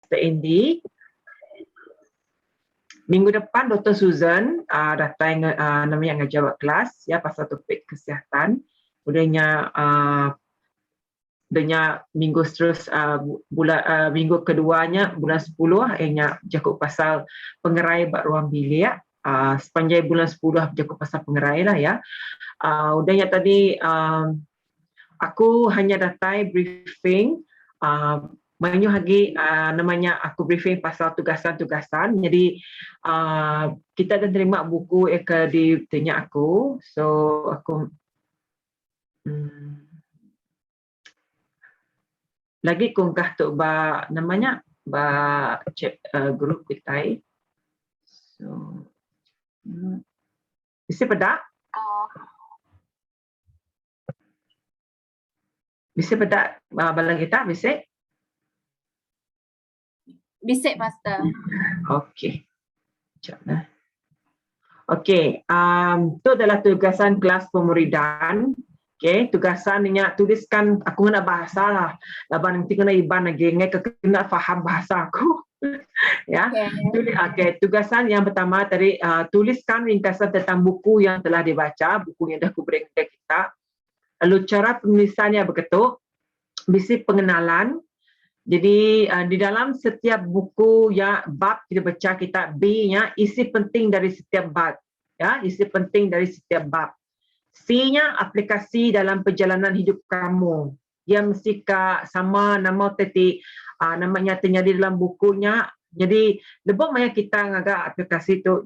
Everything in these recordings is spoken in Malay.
Mr. Andy. Minggu depan Dr. Susan datang namanya ngajar kelas ya pasal topik kesihatan. Kemudiannya minggu terus minggu keduanya bulan 10 ianya jakup pasal pengerai bak ruang bilik. Sepanjang bulan 10 jakup pasal pengerai lah ya. Udahnya tadi aku hanya datang briefing banyak lagi namanya aku briefing pasal tugasan-tugasan. Jadi kita dah terima buku di tanya aku. So aku lagi kunggah tu namanya grup kita. So bisa pedak? Bisa pedak balang kita bisa? Bisa, Master. Okey. Sekejaplah. Okey, itu adalah tugasan kelas pemuridan. Okey, tugasannya tuliskan aku nak bahasa lah. Laban nanti kena iban lagi ngai kena faham bahasa aku. Ya. Okey, tugasan yang pertama tadi tuliskan ringkasan tentang buku yang telah dibaca, buku yang dah aku beri kepada kita. Lalu cara penulisannya begitu, bisi pengenalan. Jadi di dalam setiap buku ya bab kita baca kita B-nya isi penting dari setiap bab ya, isi penting dari setiap bab. C-nya aplikasi dalam perjalanan hidup kamu. Dia mesti sama nama tadi namanya terjadi dalam bukunya. Jadi lebih banyak kita ngagak aplikasi tu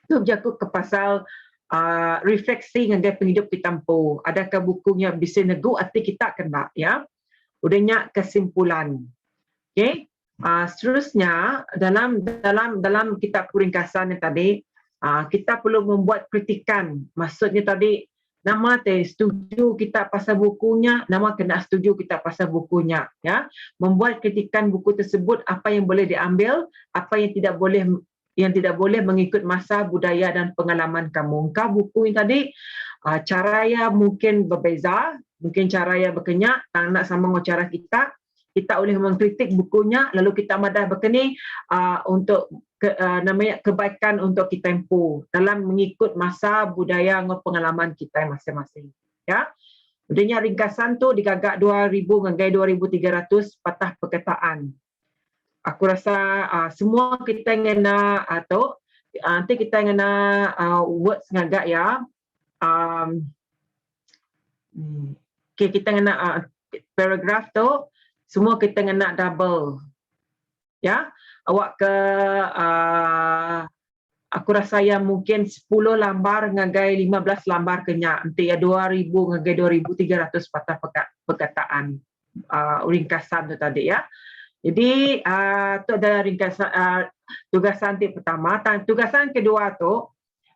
tu jaku ke pasal refleksi dengan penghidup kita empu. Adakah bukunya bisa nego arti kita kena ya. Udahnya kesimpulan. Okey. Seterusnya dalam kitab ringkasan yang tadi kita perlu membuat kritikan. Maksudnya tadi nama setuju kita pasal bukunya, nama kena setuju kita pasal bukunya ya. Membuat kritikan buku tersebut, apa yang boleh diambil, apa yang tidak boleh mengikut masa, budaya dan pengalaman kamu. Engkau buku yang tadi caranya mungkin berbeza, mungkin caranya berkenyak, tak nak sama dengan cara kita boleh mengkritik bukunya, lalu kita madah berkeni untuk namanya kebaikan untuk kita empu dalam mengikut masa, budaya dan pengalaman kita masing-masing. Ya. Udahnya ringkasan tu digagak 2000 dengan 2300 patah perkataan. Aku rasa semua kita ngena atau nanti kita ngena words ngagak ya. Okay, kita ngena paragraph tu semua kita ngena double. Ya. Awak ke aku rasa yang mungkin 10 lambar ngagai 15 lambar kenyak. Nanti ya 2000 ngagai 2300 patah perkataan ringkasan tu tadi ya. Jadi itu adalah ringkasan tugasan pertama. Tugasan kedua tu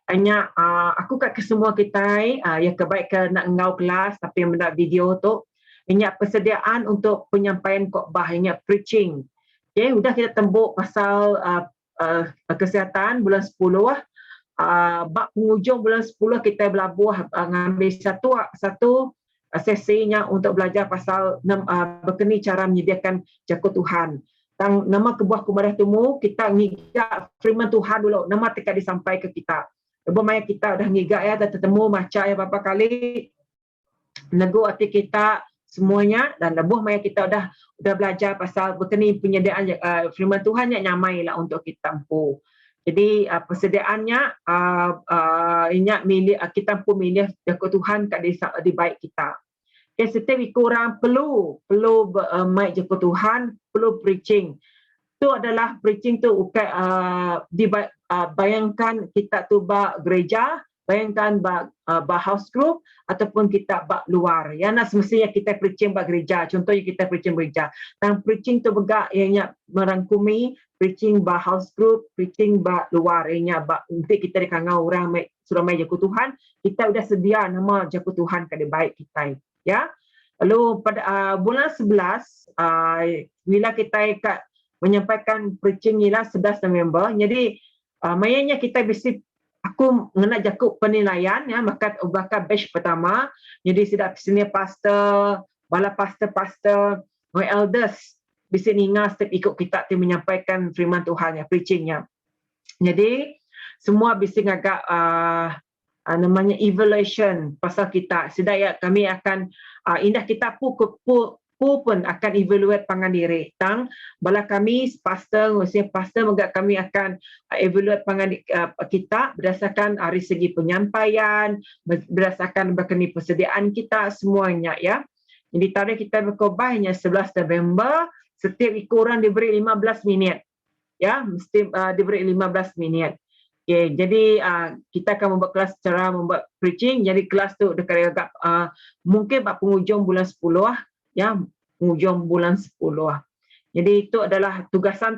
hanya aku kat ke semua kita yang kebaik nak ngau kelas tapi yang benda video tu hanya persediaan untuk penyampaian khotbah, hanya preaching. Okay, sudah kita tembuk pasal kesihatan bulan 10 bab penghujung bulan 10 kita berlabuh ngambil satu sesinya untuk belajar pasal berkeni cara menyediakan jakut Tuhan. Tang nama kebuah kumadah temu kita ngigak firman Tuhan dulu, nama tekat disampaikan ke kita. Lebih banyak kita dah ngigak ya, dah ketemu macam ya beberapa kali nego hati kita semuanya, dan lebih banyak kita dah belajar pasal berkeni penyediaan firman Tuhan yang nyamai lah untuk kita empu. Jadi persediaannya kita pun milih jakut Tuhan kat di baik kita. Okay, setiap kurang perlu mic jakut Tuhan, perlu preaching. Itu adalah preaching tu bayangkan kita tu bak gereja, bayangkan bak house group ataupun kita bak luar. Ya nak semestinya kita preaching bak gereja. Contohnya kita preaching gereja. Dan preaching tu begak ianya merangkumi preaching bak house group, preaching bak luar. Ianya bak untuk kita dikangau orang suruh mai jakut Tuhan, kita sudah sedia nama jakut Tuhan kat baik kita. Ya. Lalu pada bulan 11 bila kita menyampaikan preaching ialah 11 November. Jadi mayanya kita bisi aku mengenai jakut penilaian ya bakal batch pertama. Jadi sudah senior pastor, bala pastor, elders bisa ingat step ikut kita ti menyampaikan firman Tuhan ya, preachingnya. Jadi semua bisa agak namanya evaluation pasal kita. Sedaya kami akan indah kita pun akan evaluate pangan diri. Tang bala kami pastor menggak kami akan evaluate pangan kita berdasarkan dari segi penyampaian, berdasarkan berkenaan persediaan kita semuanya ya. Jadi tarikh kita berkhotbah hanya 11 November, setiap kurang diberi 15 minit. Ya, mesti diberi 15 minit. Okay, jadi kita akan membuat kelas cara membuat preaching. Jadi kelas tu dekat mungkin penghujung bulan 10 ya, penghujung bulan 10. Jadi itu adalah tugasan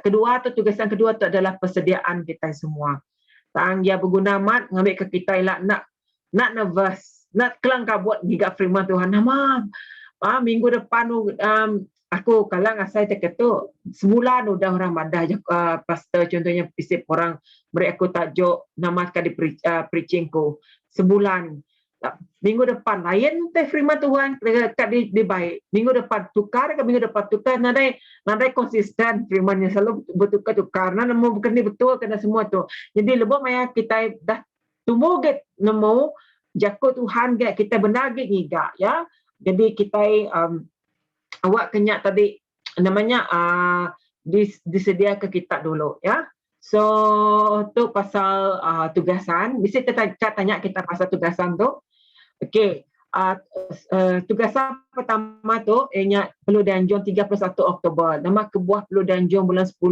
kedua tu adalah persediaan kita semua. Tang dia berguna mat ngambil ke kita nak nervous, nak kelang kabut giga firman Tuhan. Nama minggu depan aku kalau saya terketuk sebulan udah orang madah je pastor contohnya pisip orang beri aku tajuk namakan di preachingku sebulan. Minggu depan lain teh firman Tuhan dekat di baik. Minggu depan tukar ke minggu depan tukar nadai konsisten firmannya selalu bertukar-tukar. Karena nemu bukan ni betul kena semua tu. Jadi lebih maya kita dah tumbuh get nemu jago Tuhan get kita benar get ngiga ya. Jadi kita awak kenyak tadi namanya disedia ke kita dulu ya. So tu pasal tugasan. Bisa kita tanya kita pasal tugasan tu. Okey. Tugasan pertama tu perlu dianjung 31 Oktober. Nama kebuah perlu dianjung bulan 10.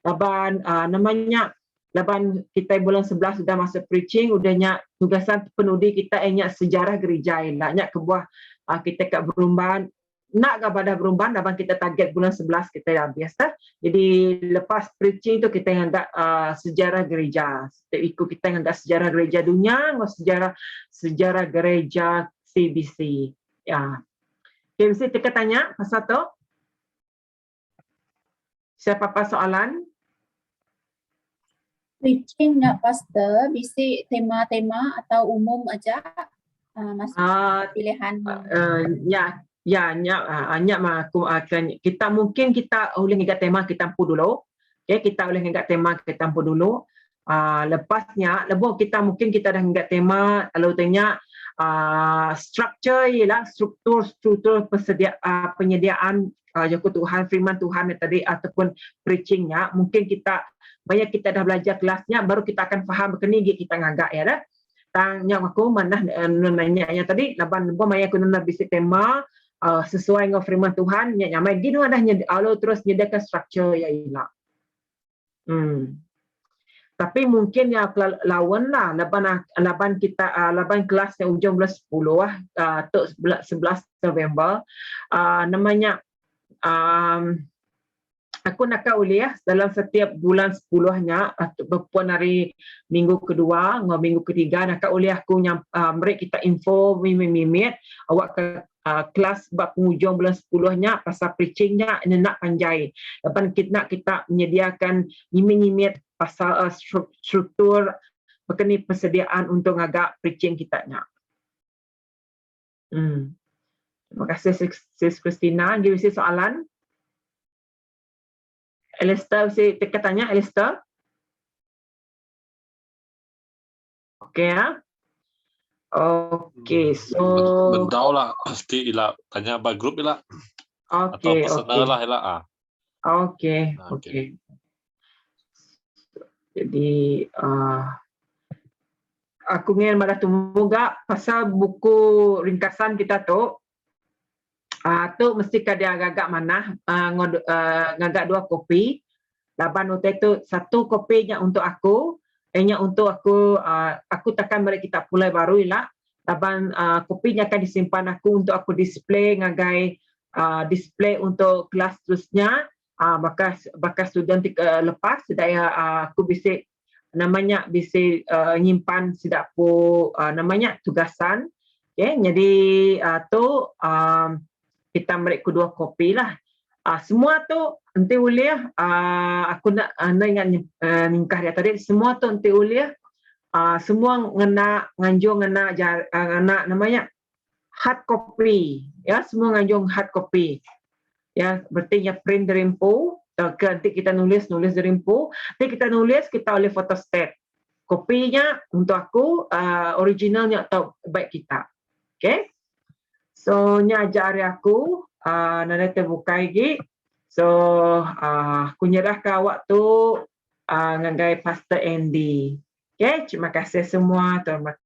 Laban namanya laban kita bulan 11 sudah masuk preaching, udahnya tugasan penudi kita sejarah gereja nak kebuah kita kat Berumban. Nak ke pada Berumban, laban kita target bulan 11 kita dah biasa. Jadi lepas preaching tu kita hendak sejarah gereja. Ikut kita hendak sejarah gereja dunia, sejarah gereja CBC. Ya. Okay, mesti kita tanya pasal tu. Siapa apa soalan? Preaching nak pastor, bisa tema-tema atau umum aja? Masuk pilihan. Aku akan kita boleh ingat tema kita pun dulu. Okay, kita boleh ingat tema kita pun dulu. Lepasnya mungkin kita dah ingat tema lalu tanya struktur ialah struktur penyediaan joko Tuhan firman Tuhan tadi ataupun preachingnya mungkin kita banyak kita dah belajar kelasnya baru kita akan faham berkeni kita ngagak ya dah. Tanya aku mana nanya tadi laban maya aku nak bisik tema sesuai dengan firman Tuhan nyamai gini dah Allah terus nyediakan struktur ya ilah. Tapi mungkin ya lawan lah laban kita laban kelas yang ujung bulan 10 tu 11 November namanya aku nak uliah dalam setiap bulan 10-nya ataupun hari minggu kedua dengan minggu ketiga nak uliah aku mereka kita info mimit awak ke kelas bab penghujung bulan 10-nya pasal preachingnya nak panjai. Lepas kita menyediakan nyimit pasal struktur berkenaan persediaan untuk agak preaching kita nya. Terima kasih Sis Christina. Give me soalan. Alistair, kita tanya Alistair. Okey ya. Okey, so bendau lah pasti ila tanya by group ila. Okey, atau personal lah ila Okey. Jadi aku ingin pada tunggu pasal buku ringkasan kita tu mesti kada agak mana ngagak 2 kopi. Laban itu 1 kopinya untuk aku, untuk aku takkan balik kita pulai baru lah. Laban kopinya akan disimpan aku untuk aku display ngagai display untuk kelas terusnya. Bakal student lepas sedaya aku bisa namanya bisa nyimpan sidak po namanya tugasan. Okay, jadi tu kita mereka 2 kopi lah. Semua tu nanti uliah aku nak ingat ningkah dia tadi semua tu nanti uliah semua nganjung namanya hard copy ya semua nganjung hard copy. Ya, berarti print dari info. Nanti kita nulis dari info. Nanti kita nulis, kita boleh photostat. Kopinya untuk aku, originalnya atau baik kita. Okay? So, ni ajar aku. Nanda terbuka lagi. So, aku nyerahkan awak tu ngagai Pastor Andy. Okay? Terima kasih semua. Terima kasih.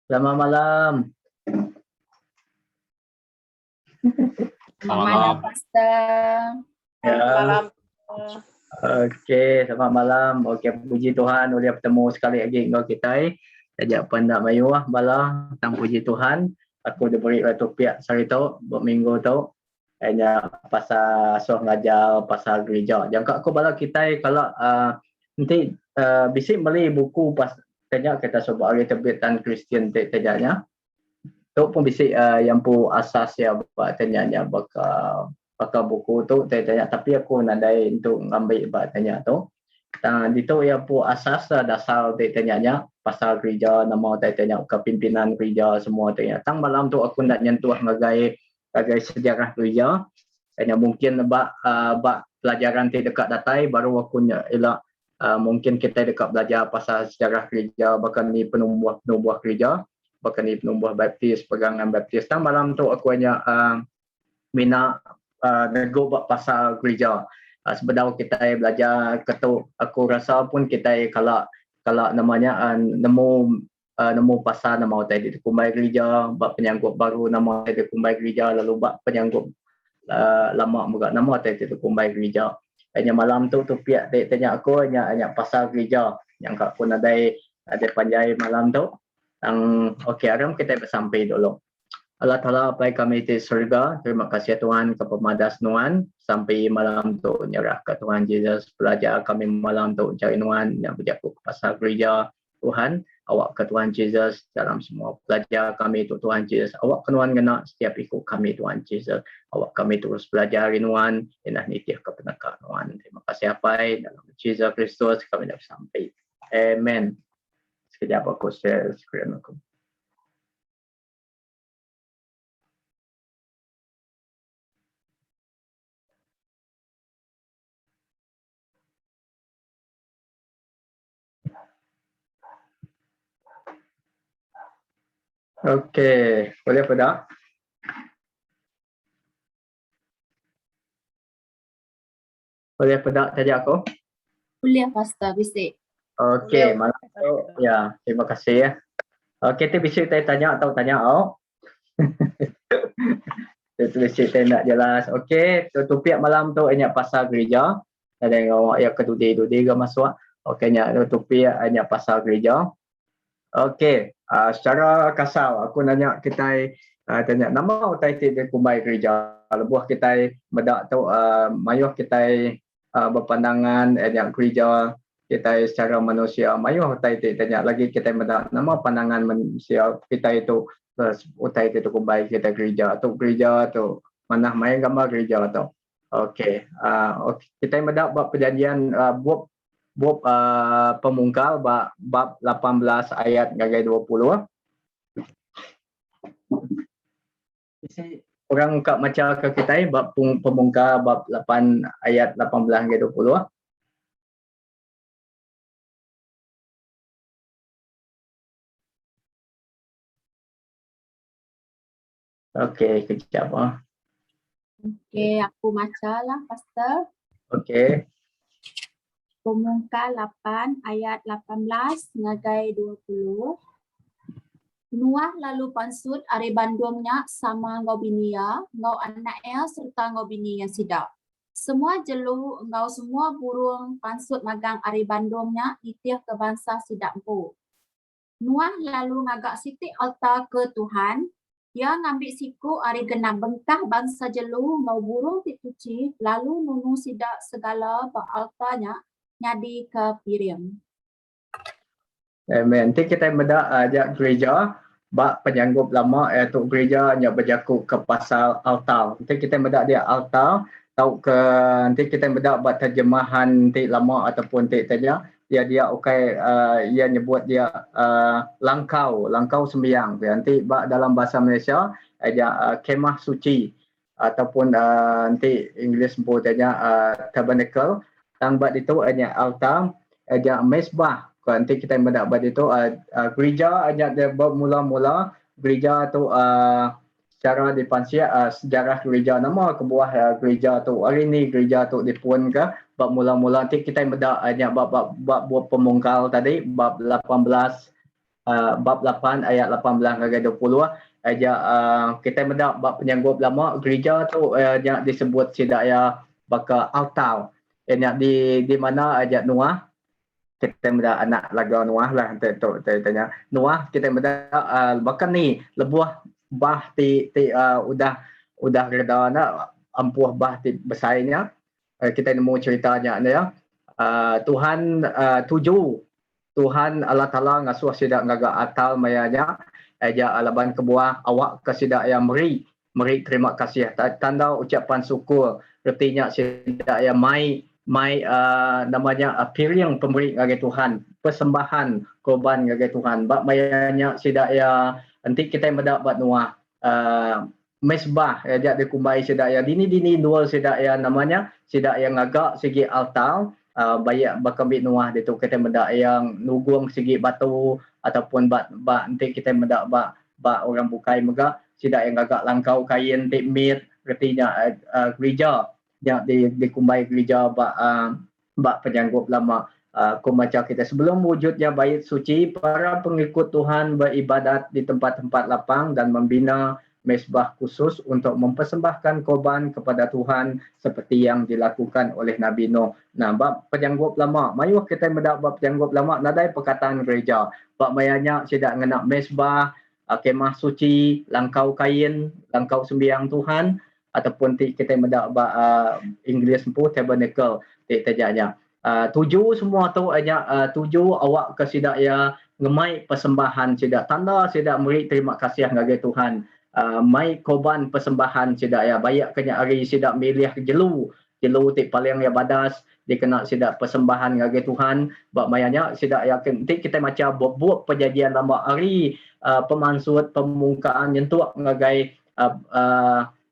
Selamat malam. Selamat malam, Pastor. Selamat malam. Okey, selamat malam. Okey, puji Tuhan boleh bertemu sekali lagi dengan kita. Sejak pendak mayu bala tang puji Tuhan. Aku diberi topik hari tu, minggu tu. Hanya pasal soh ngajar pasal gereja. Jangka aku bala kita kalau nanti bisik beli buku pas tanya kita sebab hari terbitan Kristian tejanya. Tu pun bisik yang pu asas ya buat tanya bakal buku tu tanya tapi aku nadai untuk ngambil buat tanya tu. Itu yang pu asas dasar tanya pasal gereja nama tanya kepimpinan gereja semua tanya. Tang malam tu aku nak nyentuh ngagai sejarah gereja. Hanya mungkin bak pelajaran dekat datai baru aku elak mungkin kita dekat belajar pasal sejarah gereja bahkan ni penubuh gereja. Bahkan ni penubuh baptis, pegangan baptis. Tang malam tu aku hanya mina nego pasal gereja. Sebenarnya kita belajar ketuk aku rasa pun kita kalau namanya nemu pasal nama tadi kumbai gereja, bab penyangkut baru nama tadi kumbai gereja lalu bab penyangkut lama juga nama tadi kumbai gereja. Hanya malam tu pihak tanya aku hanya pasal gereja yang kak pun ada panjai malam tu. Okey, Aram kita bersampai dulu. Allah Ta'ala baik kami di surga. Terima kasih Tuhan kepemadas Nuan. Sampai malam tu nyerah ke Tuhan Yesus. Belajar kami malam tu cari Nuan yang berjaku pasal gereja Tuhan. Awak ke Tuhan Yesus dalam semua belajar kami tu Tuhan Yesus. Awak ke Nuan kena setiap ikut kami Tuhan Yesus. Awak kami terus belajar Nuan. Inah nitih ke penekak Nuan. Terima kasih apa dalam Yesus Kristus kami dah sampai. Amen. Sekejap aku share screen aku. Okey, boleh apa tak? Boleh apa tak tanya aku? Boleh, Pastor, bisik. Okey, malam tu ya, terima kasih ya. Okey, tu bisa saya tanya atau tanya awak? Tulis saya nak jelas. Okey, topik malam tu hanya pasal gereja. Ada awak yang kedudi ke masuk. Okey, hanya topik hanya pasal gereja. Okey, secara kasar aku nanya kita tanya nama title dia kumbai gereja. Lebuh kita bedak tu mayuh kita berpandangan yang gereja kita secara manusia mayuh title tanya lagi kita bedak nama pandangan manusia kita itu utai itu kumbai kita gereja tu mana main gambar gereja tu. Okey, kita bedak buat perjanjian buat pemungkal bab 18 ayat ngagai 20. Orang ungkap macam ke kita bab pemungkal bab 8 ayat 18 ngagai 20. Okey, kejap Okey, aku bacalah, Pastor. Okey. Pemungkal 8 ayat 18 ngagai 20. Nuah lalu pansut ari bandungnya sama ngau binia, ngau anaknya serta ngau bini yang sidap. Semua jelu engkau semua burung pansut magang ari bandungnya itih ke bangsa sidap empu. Nuah lalu ngagak siti altar ke Tuhan. Dia ngambil siku ari genap bengkah bangsa jelu ngau burung tituci lalu nunu sidap segala ba altarnya nyadi ke pirim. Amen. Nanti kita bedak ajak gereja bak penyanggup lama iaitu gereja hanya berjaku ke pasal altar. Nanti kita bedak dia altar tahu ke nanti kita bedak buat terjemahan nanti lama ataupun nanti saja dia okey ia nyebut dia langkau sembiang nanti dalam bahasa Malaysia ada kemah suci ataupun nanti English sebutnya tabernacle tang buat itu ada altar ada mesbah nanti kita bedak buat itu gereja ada dia mula-mula gereja tu secara dipansia sejarah gereja nama kebuah gereja tu hari ni gereja tu dipun ke bab mula-mula nanti kita bedak hanya bab buat pemungkal tadi bab 18 bab 8 ayat 18 hingga 20 aja kita bedak bab penyanggup lama gereja tu yang disebut sidaya bakal altar yang di mana aja Noah kita bedak anak laga Noah lah tu tanya Noah kita bedak bahkan ni lebuah bah udah reda nak ampuh bah besarnya kita nemu ceritanya ya Tuhan Tuhan Allah Taala ngasuh sidak ngaga atal mayanya aja alaban kebuah awak kesidak yang meri terima kasih tanda ucapan syukur artinya sidak yang mai namanya piring pemberi ngage Tuhan persembahan korban ngage Tuhan bab mayanya sidak ya nanti kita mendapat Noah mesbah ya dikumbai sidak ya dini dua sidak ya namanya sidak yang agak segi altar bayak bakambit Noah itu kita mendak yang nugung segi batu ataupun bat nanti kita mendak bak orang bukai mega sidak yang agak langkau kain tikmit artinya gereja yang dikumbai gereja bak penyanggup lama kumaca kita sebelum wujudnya bait suci para pengikut Tuhan beribadat di tempat-tempat lapang dan membina mesbah khusus untuk mempersembahkan korban kepada Tuhan seperti yang dilakukan oleh Nabi Nuh. Nah, bab penyanggup lama, mayuh kita mendak bab penyanggup lama nadai perkataan gereja. Bab mayanya sidak ngenak mesbah, kemah suci, langkau kain, langkau sembiang Tuhan ataupun kita mendak bab English pun tabernacle terjanya. Tuju semua tu hanya tuju awak ke sidak ya ngemai persembahan sidak tanda sidak meri terima kasih ngage Tuhan. Mai korban persembahan sidak ya bayak kena hari sidak milih jelu ti paling ya badas dikena sidak persembahan ngage Tuhan bab mayanya sidak ya nanti kita macam buat perjanjian lama hari pemansut pemungkaan nyentuak ngagai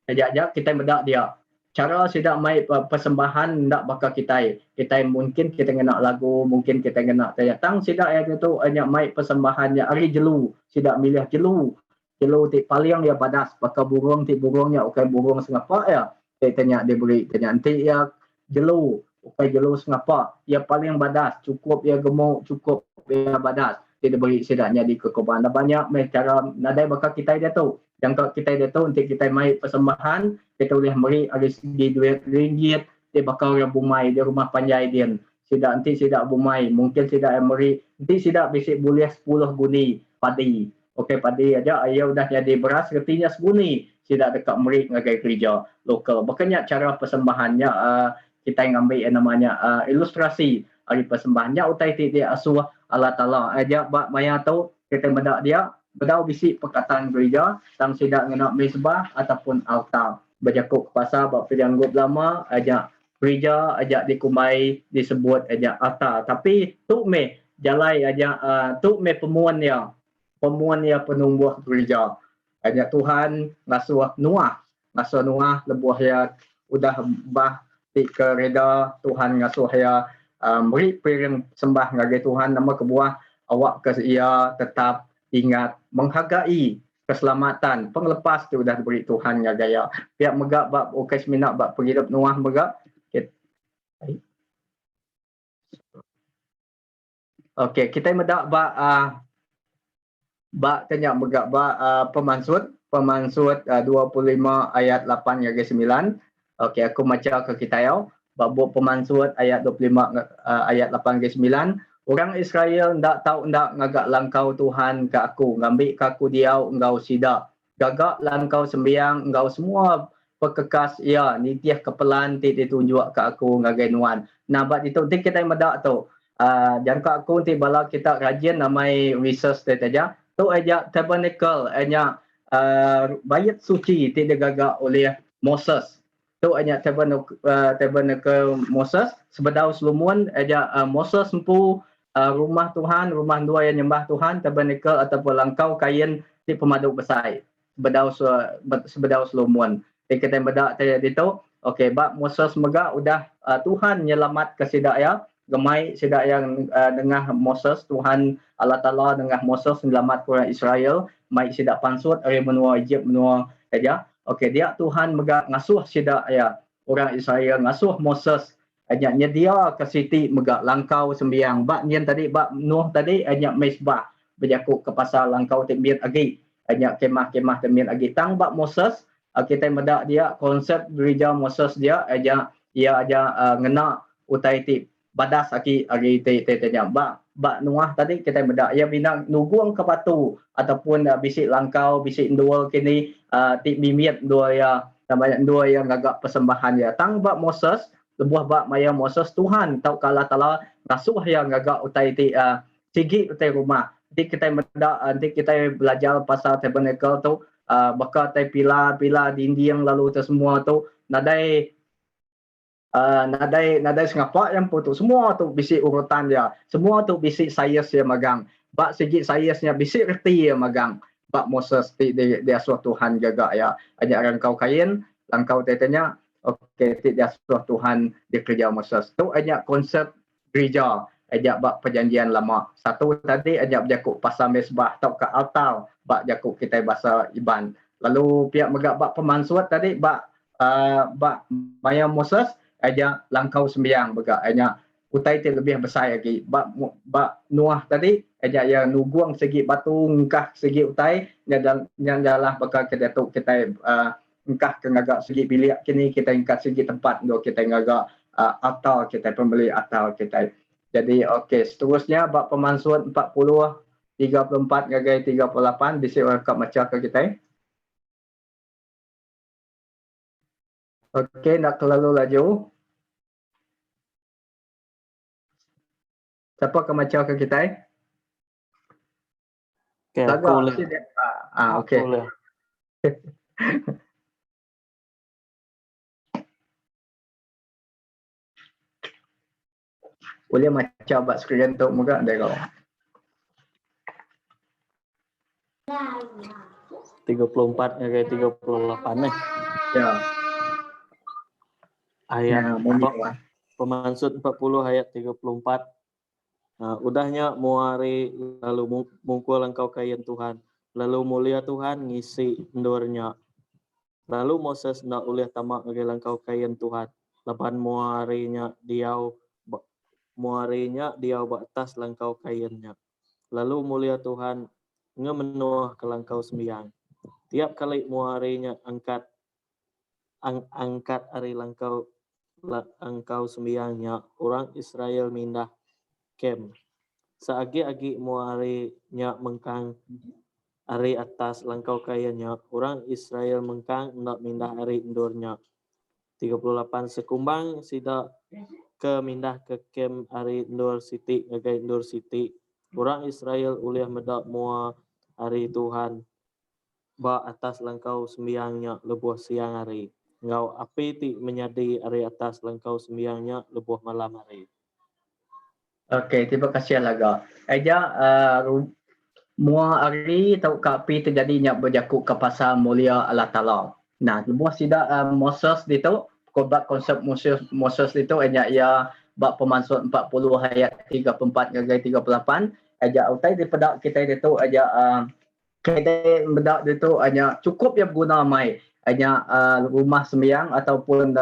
ajak kita bedak dia cara sidak mai persembahan ndak bakal kita mungkin kita kena lagu mungkin kita kena tang sidak ya itu hanya mai persembahannya hari jelu sidak milih jelu ti paling ya badas bakal burungnya okey burung sengapa ya tanya dia beri tanya nanti ya jelu okey jelu sengapa ya paling badas cukup ya gemuk cukup ya badas dia beri sedaknya di kekoban banyak cara nadai bakal kita dia tu yang kita dia tu nanti kita mai persembahan kita boleh beri ada segi duit ringgit dia bakal orang bumai di rumah panjai dia sidak nanti sidak bumai mungkin sidak yang beri nanti sidak bisik boleh 10 guni padi okey padi aja ayah udah jadi beras artinya seguni tidak dekat merik ngagai gereja lokal makanya cara persembahannya kita ngambil yang namanya ilustrasi hari persembahannya utai dia asuh Allah Taala aja bak maya tahu kita mendak dia bedau bisik perkataan gereja tang sidak ngena mesbah ataupun altar berjakuk ke pasar bak penyanggup lama aja gereja aja dikumai disebut aja altar tapi tu me jalai aja tu me pemuan ya penumbuh gereja. Hanya Tuhan ngasuh Noah lebuh ya udah bah ti kereda Tuhan ngasuh ya beri piring sembah ngage Tuhan nama kebuah awak ke ia tetap ingat menghargai keselamatan penglepas tu dah diberi Tuhan ya gaya pihak megak bab okey seminak bab penghidup Noah megak okey kita medak bak tanya megak pemansut 25 ayat 8 hingga 9 okey aku baca ke kita ya bab pemansut ayat 25 ayat 8 hingga 9 orang Israel ndak tahu ndak ngagak langkau Tuhan ke aku ngambil ke aku diau engkau sidak gagak langkau sembiang engkau semua perkekas ya nitiah kepelan ditunjuk ke aku ngagai nuan nah bab itu kita medak tu jangka aku nanti bala kita rajin namai research saja tu aja tabernacle hanya bayat suci tidak gagak oleh Moses tu hanya tabernakel Moses sebedau selumuan aja Moses empu rumah Tuhan, rumah dua yang nyembah Tuhan, tabernakel ataupun langkau kain di pemaduk besar. Sebedau selumuan. Jadi kita bedak tadi tu, okey, bab Moses mega udah Tuhan nyelamat ke sidaya, gemai sidaya dengan Moses, Tuhan Allah Taala dengan Moses menyelamat orang Israel, mai sidak pansut dari benua Egypt benua aja. Okey, dia Tuhan mega ngasuh sidaya orang Israel, ngasuh Moses hanya nyedia ke siti mega langkau sembiang. Bab nyen tadi bab Nuh tadi hanya mesbah berjakuk ke pasal langkau tembien agi. Hanya kemah-kemah tembien agi. Tang bab Moses kita medak dia konsep gereja Moses dia aja ia aja ngena utai ti badas aki tanya bak Nuah tadi kita medak ia bina nuguang ke batu ataupun bisik langkau bisik dua kini ti bimiet dua ya namanya dua yang agak persembahan ya tang bak Moses lebuh bak maya Moses Tuhan tau kala tala rasuh yang agak utai ti sigi utai rumah nanti kita medak nanti kita belajar pasal tabernacle tu bakal tai pila dinding lalu tu semua tu nadai sengapa yang putu semua tu bisi urutan dia semua tu bisi saiz dia magang bak segi saiznya bisi reti dia magang bak Moses dia suah Tuhan jaga ya ajak rangkau kain langkau tetenya okey dia suah Tuhan di kerja Moses tu ajak konsep gereja ajak bak perjanjian lama satu tadi ajak berjakuk pasal mesbah tau ke altar bak jakuk kita bahasa Iban lalu pihak megak bak pemansuat tadi bak maya Moses aja langkau sembiang begak hanya utai ti lebih besar lagi bak Nuah tadi aja yang nuguang segi batu ngkah segi utai yang jalah bakal kita tu kita ngkah ke ngagak segi bilik kini kita ngkah segi tempat do kita ngagak altar kita pembeli altar kita jadi okey seterusnya bak pemansuat 40 34 ngagai 38 bisi orang kat macam ke kita okey nak terlalu laju. Siapa ke macam ke kita? Okay, aku boleh. Okey. Boleh. Boleh macam buat skrin tu muka ada kau. 34 ngagai 38 ni. Ya. Ayat Pemansut 40 ayat 34. Udahnya muari lalu mungkul engkau kain Tuhan. Lalu mulia Tuhan ngisi endurnya. Lalu Moses nak uliah tamak ngagai langkau kain Tuhan. Lapan muarinya diau batas langkau kainnya. Lalu mulia Tuhan ngemenuah ke langkau sembiang. Tiap kali muarinya angkat ari langkau sembiangnya orang Israel mindah kem. Saagi-agi muarinya mengkang ari atas langkau kainnya, orang Israel mengkang nak mindah ari endurnya. 38 sekumbang sida ke mindah ke kem ari endur siti ngagai endur siti. Orang Israel uliah medak mua ari Tuhan ba atas langkau sembiangnya lebuh siang hari. Ngau api ti menyadi ari atas langkau sembiangnya lebuh malam hari. Okey, terima kasih laga. Aja mua hari tau kapi terjadinya berjakuk ke pasal mulia Allah Taala. Nah, lebuh sida Moses itu konsep Moses itu hanya ia bab Pemansut 40 ayat 34 ngagai 38 aja utai di pedak kita itu aja kita bedak itu hanya cukup yang guna mai hanya rumah sembiang ataupun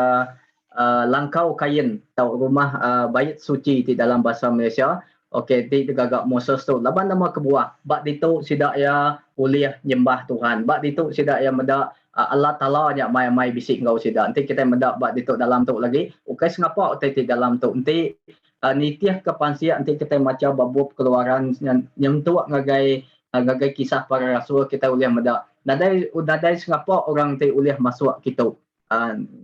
langkau kain atau rumah bait suci di dalam bahasa Malaysia. Okey, di gagak Moses tu laban nama kebuah bak ditu sidak ya uliah nyembah Tuhan bak ditu sidak ya medak Allah Taala nya mai bisik ngau sidak nanti kita medak bak ditu dalam tu lagi okey sengapa utai di dalam tu nanti nitiah kepansia nanti kita macam babub keluaran yang tu ngagai kisah para rasul kita uliah medak nadai sengapa orang ti uliah masuk kita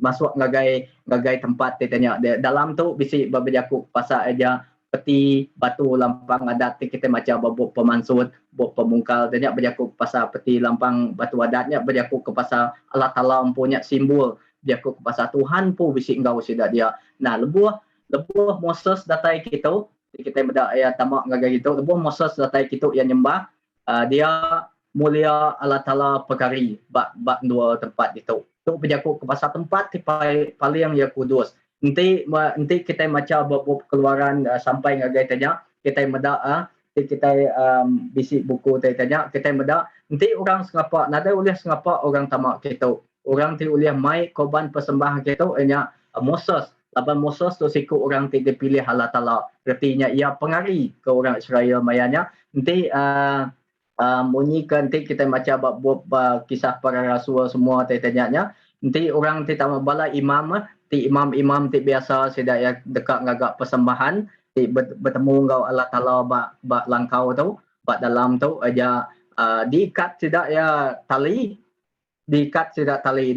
masuk ngagai tempat dia tanya dalam tu bisi berjakuk pasal aja peti batu lampang adat kita macam babuk pemansut bab pemungkal dia berjakuk pasal peti lampang batu adatnya berjakuk ke pasal Allah Taala mempunyai simbol berjakut ke pasal Tuhan pun bisik engkau sida dia. Nah lebuh Moses datai kita meda ya tamak ngagai gitu lebuh Moses datai kita yang nyembah dia mulia Allah Taala perkari bak dua tempat itu. Tu berjakut ke pasal tempat ti paling yang kudus. Nanti kita macam buat keluaran sampai ngagai tanya kita meda kita bisi buku tanya kita meda nanti orang sengapa nada ulih sengapa orang tamak kita orang ti ulih mai korban persembahan kita nya Moses laban Moses tu siku orang ti dipilih Allah Taala artinya ia pengari ke orang Israel mayanya nanti bunyikan nanti kita macam buat kisah para rasul semua tanya nanti orang ti tamak bala imam ti biasa sedia dekat ngagak persembahan bertemu engkau Allah Taala bak langkau tu bak dalam tu aja diikat tidak ya tali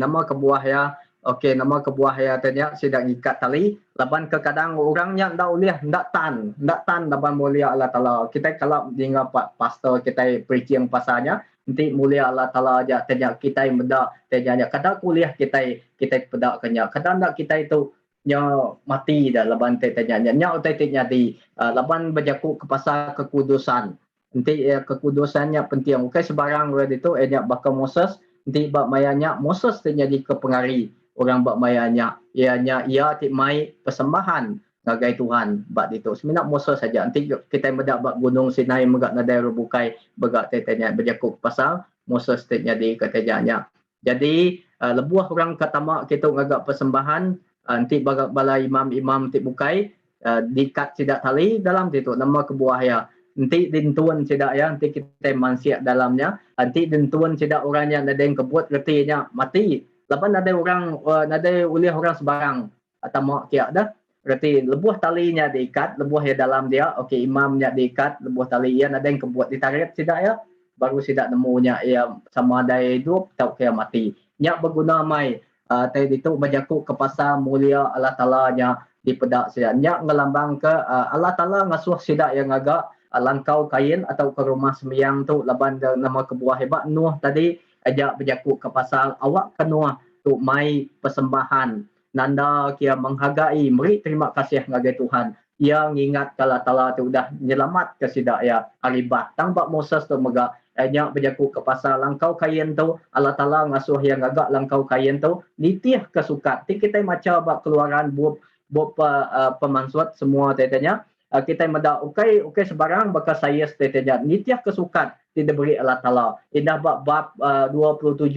nama kebuah ya okey nama kebuah ya tanya sedang ikat tali laban ke kadang orangnya ndak ulih ndak tan laban mulia Allah Taala kita kalau dengan pastor kita preaching pasanya nanti mulia Allah Taala aja tanya kita meda tanya kadang kuliah kita pedak kenya kadang ndak kita itu nya mati dah laban tanya nya utai-nya di laban berjakut ke pasal kekudusan nanti kekudusannya penting okey sebarang word itu nya bakal Moses nanti bab mayanya Moses terjadi kepengari orang bab mayanya ianya ia ti mai persembahan ngagai Tuhan bab itu seminat Moses saja nanti kita medak bab gunung Sinai megak nadai rubukai begak tanya berjakut pasal Moses terjadi katanya jadi lebuh orang katamak kita ngagak persembahan nanti bala imam ti bukai dikat sidak tali dalam situ nama kebuah ya nanti dintuan sidak ya nanti kita mansiat dalamnya nanti dintuan sidak orang yang ada yang kebut retinya mati lepas ada orang ulih orang sebarang atau mak kiak dah reti lebuh talinya diikat lebuh ya dalam dia okey imamnya diikat lebuh tali ia ada yang kebut ditarik sidak ya baru sidak nemunya ia sama ada hidup atau kaya mati nyak berguna mai tadi itu berjakut ke pasal mulia Allah Taala nya di pedak sia nya ngelambang ke Allah Taala ngasuh sidak yang agak langkau kain atau ke rumah sembahyang tu laban nama kebuah hebat Nuh tadi ajak berjakut ke pasal awak ke Nuh tu mai persembahan nanda kia menghargai beri terima kasih ngagai Tuhan yang ingat kalau Allah tu dah menyelamat ke sidak ya aribat tambak Moses tu megak nya berjakut ke pasal langkau kain tu Allah Taala ngasuh yang agak langkau kain tu nitiah kesukat ti kita macam bab keluaran buat pemansut semua tetenya kita meda okey sebarang bakal saya tetenya nitiah kesukat tidak beri Allah Taala indah bab 27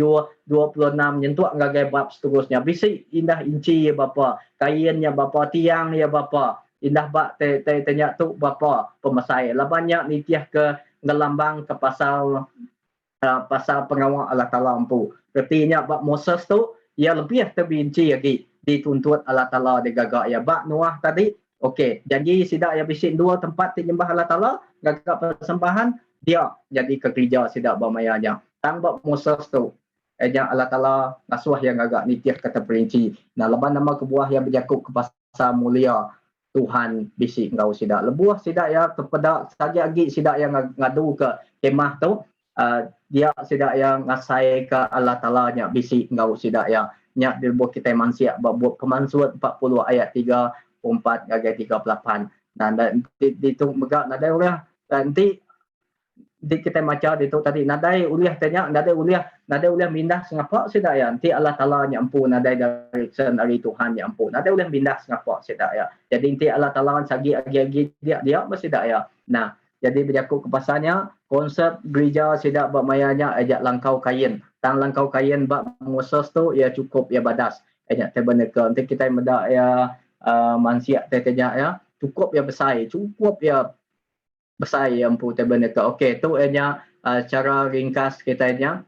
26 nyentuh ngagai bab seterusnya bisi indah inci ya bapa kainnya bapa tiang ya bapa indah bab tetenya tu bapa pemasai labannya nitiah ke ngelambang ke pasal pengawal Allah Taala ampu. Artinya bab Moses tu ia lebih terbinci lagi dituntut Allah Taala digagak ya bab Noah tadi. Okey, janji sidak ya bisik dua tempat menyembah Allah Taala gagak persembahan dia jadi ke gereja sidak bamayanya. Tang bab Moses tu yang Allah Taala ngasuh yang agak nitiah kata perinci. Nah, leban nama kebuah yang berjakut ke pasal mulia Tuhan bisik engkau sidak lebuh sidak ya kepada sagi-agi sidak yang ngadu ke kemah tu dia sidak yang ngasai ke Allah Taala nya bisik engkau sidak ya nya dilbuh kita mansiat buat pemansut 40 ayat 34 ngagai 38 dan ditung megak nadai orang nanti di kita macam itu tadi nadai uliah tanya nadai uliah mindah sengapa sidak ya nanti Allah Taala nya ampun nadai dari Tuhan nya ampun nadai uliah mindah sengapa sidak ya jadi nanti Allah Taala sagi agi dia bersidak ya nah jadi berjakut ke pasalnya konsep gereja sidak bab mayanya ajak langkau kain tang langkau kain bab Moses tu ya cukup ya badas ajak tabernacle nanti kita meda ya mansiat tetenya ya cukup ya besar yang pu tabernacle. Okey, tu hanya cara ringkas kitanya.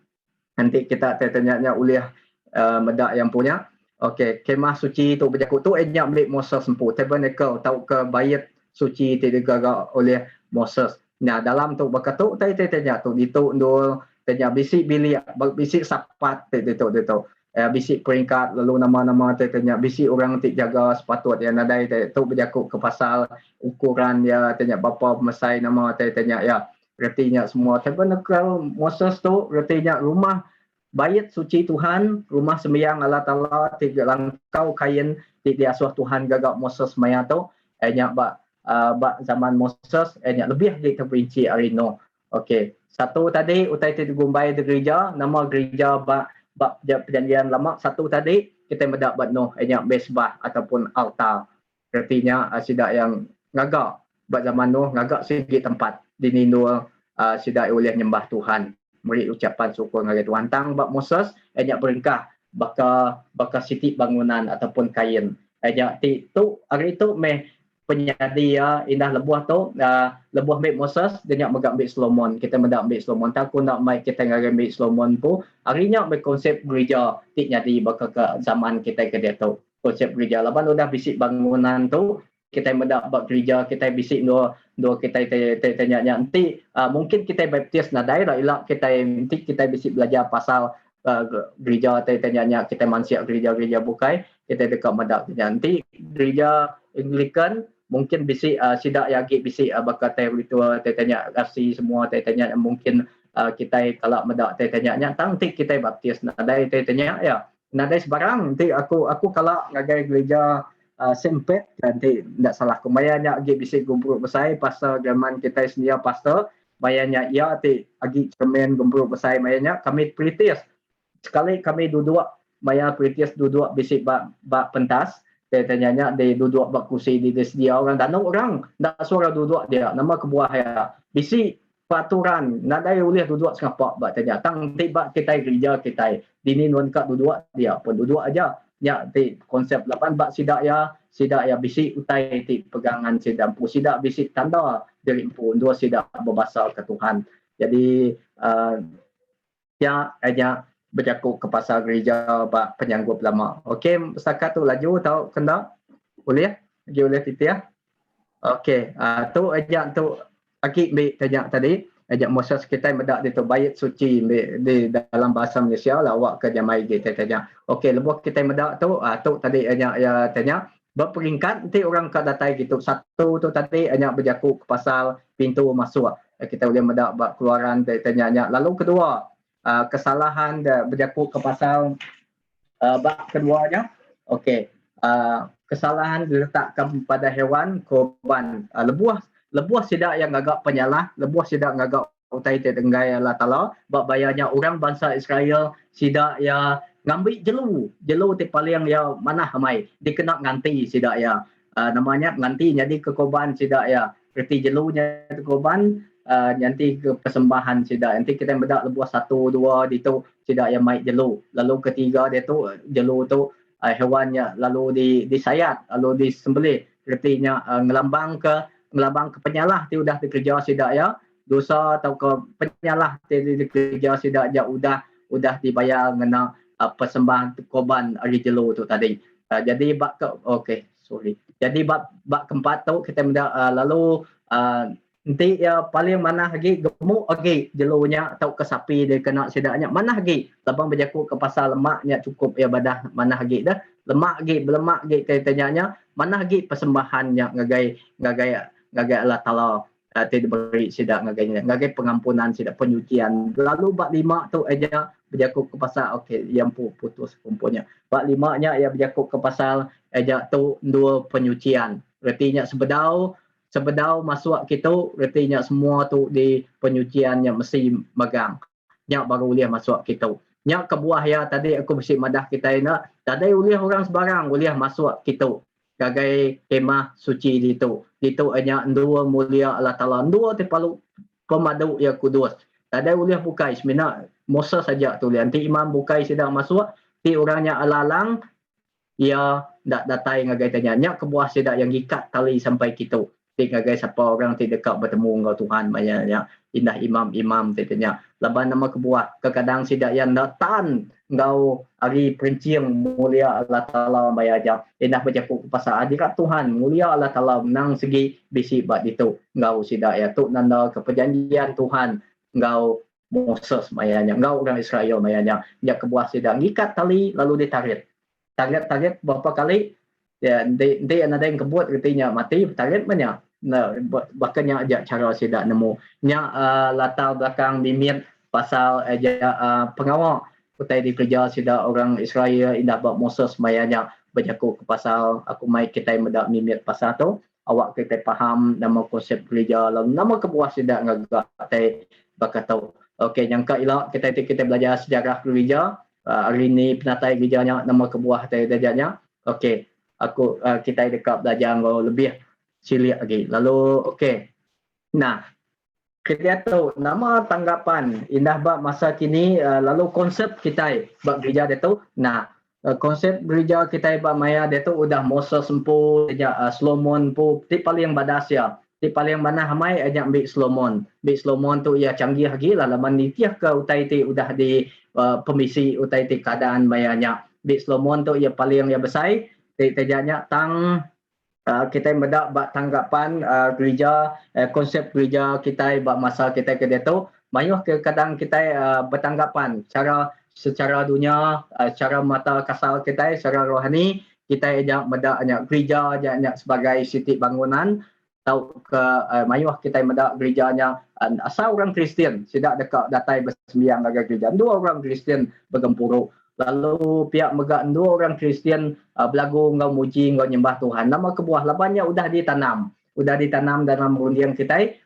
Nanti kita tanya uliah medak yang punya. Okey, kemah suci tu berjakut tu hanya milik Moses empu tabernacle tau ke bayat suci digaga oleh Moses. Nah, dalam tu berkatuk tanya tu ditu ndul tanya bisik bilik bisik sapat tu bisik peringkat lalu nama-nama tanya bisik orang tik jaga sepatut yang nadai tu berjakut ke pasal ukuran ya tanya bapa mesai nama tanya ya artinya semua tabernacle Moses tu artinya rumah Bait suci Tuhan, rumah sembahyang Allah Taala tiga langkau kain di asuh Tuhan gagak Moses maya tu nya bak zaman Moses nya lebih lagi terperinci arino. Okey. Satu tadi utai ti gumbai di gereja, nama gereja bak perjanjian lama. Satu tadi kita mendapat noh nya mesbah ataupun altar. Artinya sidak yang ngagak bak zaman noh ngagak segi tempat dinindu sidak oleh nyembah Tuhan. Beri ucapan syukur kepada Tuhan. Tang bak Moses nya beringkah baka siti bangunan ataupun kain. Nya ti tu hari tu meh penyadia indah lebuh tu lebuh mbek Moses dia nak megak mbek Solomon. Kita mendak mbek Solomon. Takut nak mai kita ngagai mbek Solomon pu harinya berkonsep gereja ti nyadi baka ke zaman kita ke dia tu. Konsep gereja laban udah bisik bangunan tu kita mendak bak gereja kita bisik dua kita tanya nanti mungkin kita baptis nadai lah ilak kita nanti kita bisik belajar pasal gereja tanya kita mansiak gereja bukai kita dekat mendak nanti gereja Anglican mungkin bisik sidak yagi bisik bakal ritual tanya kasih semua tanya mungkin kita kalau mendak tanya nanti kita baptis nadai tanya ya nadai sebarang nanti aku kalau ngagai gereja sempit nanti tidak salah kemayanya agi bisik gumpur besai pasal zaman kita sedia pasal mayanya ya ti agi cermin gumpur besai mayanya kami pritis sekali kami duduk maya pritis duduk bisik bak pentas tanya di duduk bak kursi di sedia orang dan orang tak suara duduk dia nama kebuah ya bisik peraturan nak dari boleh duduk sengapak bak tanya tang tiba kita gereja kita dini non kat duduk dia pun duduk aja nya ti konsep lapan bak sidak ya bisik utai ti pegangan sidak pu sidak bisik tanda dari pun dua sidak berbahasa ke Tuhan. Jadi ya aja berjakuk ke pasal gereja bak penyanggup lama. Okey, setakat tu laju tahu kena boleh lagi boleh tipi ya. Okey, tu aja tu aki mbik tanya tadi ajak Moses kita mendak di bait suci di dalam bahasa Malaysia lawak ke jamai kita tanya. Okey, lepas kita mendak tu tadi ya tanya berperingkat nanti orang kat datai gitu. Satu tu tadi berjakuk ke pasal pintu masuk. Kita boleh mendak bab keluaran tanya. Lalu kedua kesalahan berjakuk ke pasal bab keduanya. Okey. Kesalahan diletakkan pada hewan korban. Lebuh sidak yang agak penyalah, lebuh sidak agak utai tenggai Allah Taala, bab bayarnya orang bangsa Israel sidak ya ngambil jelu ti paling ya mana hamai dikena nganti sidak ya namanya nganti jadi ke korban sidak ya reti jelunya ke korban nanti ke persembahan sidak nanti kita bedak lebuh 1 2 itu sidak ya mai jelu lalu ketiga dia tu jelu tu hewannya lalu disayat lalu disembelih retinya ngelambang ke penyalah ti udah dikerja sidak ya dosa atau ke penyalah ti dikerja sidak ya udah dibayar ngena persembahan korban hari jelu tu tadi. Jadi bab Jadi bab keempat tu kita lalu nanti ya paling mana lagi gemuk lagi jelunya atau ke sapi dia kena sidaknya mana lagi labang berjakuk ke pasal lemaknya cukup ya badah mana lagi dah lemak lagi berlemak lagi tanya mana lagi persembahannya ngagai Allah Taala diberi sidak ngagai pengampunan sidak penyucian lalu bab 5 tu aja berjakuk ke pasal yang putus kumpunya bab 5-nya ia berjakuk ke pasal aja tu 2 penyucian artinya sebedau masuk kita artinya semua tu di penyuciannya mesti megang nya baru boleh masuk kita nya kebuah ya tadi aku mesti madah kita nak tadi boleh orang sebarang boleh masuk kita gagai kemah suci itu hanya 2 mulia Allah Taala 2 tepalu pemadu ya kudus tadi boleh bukai sebenarnya Moses saja tu nanti imam bukai sedang masuk ti orangnya alalang ia dak datai ngagai tanya kebuah sedak yang ikat tali sampai kita ngagai siapa orang ti dekat bertemu dengan Tuhan banyak indah imam tanya laban nama kebuah kadang sedak yang datang ngau hari perinciang mulia Allah Taala bayaja indah berjakuk pasal hadirat Tuhan mulia Allah Taala menang segi bisi bab itu ngau sedak ya tu nanda ke perjanjian Tuhan ngau Moses mayanya ngau orang Israel mayanya dia kebuah sedak ngikat tali lalu ditarik target berapa kali ya dia ada yang kebut artinya mati target banyak bahkannya ajak cara sedak nemu nya latar belakang bimit pasal pengawal utai di kerja sida orang Israel indah bak Moses mayanya berjaku ke pasal aku mai kita medak mimit pasal tu awak kita faham nama konsep gereja lalu nama kebuah sida ngagak tai bakatau. Okey jangka ilak kita belajar sejarah gereja hari ni penatai gerejanya nama kebuah tai dajanya. Okey aku kita dekat belajar ngau lebih silik lagi. Lalu okey. Nah, kita tahu nama tanggapan indah bab masa kini lalu konsep kita bab gereja dia tu. Nah, konsep gereja kita bab maya dia tu udah Moses sempu Solomon pu ti paling badas ya. Ti paling mana hamai ajak ambil Solomon. Ambil Solomon tu ia canggih lagi lah laman nitiah ke utai ti udah di permisi utai ti keadaan mayanya. Ambil Solomon tu ia paling yang besar. Ti tajanya tang kita medak bak tanggapan gereja konsep gereja kita bak masa kita ke dia tu mayuh ke kadang kita bertanggapan secara dunia secara mata kasar kita secara rohani kita ajak medak ajak gereja ajak sebagai siti bangunan tahu ke mayuh kita medak gerejanya asal orang Kristian sidak dekat datai bersembiang agak gereja dua orang Kristian bergempuruk. Lalu pihak megak dua orang Kristian belagu ngau muji ngau nyembah Tuhan. Nama kebuah labannya udah ditanam dalam rundiang kita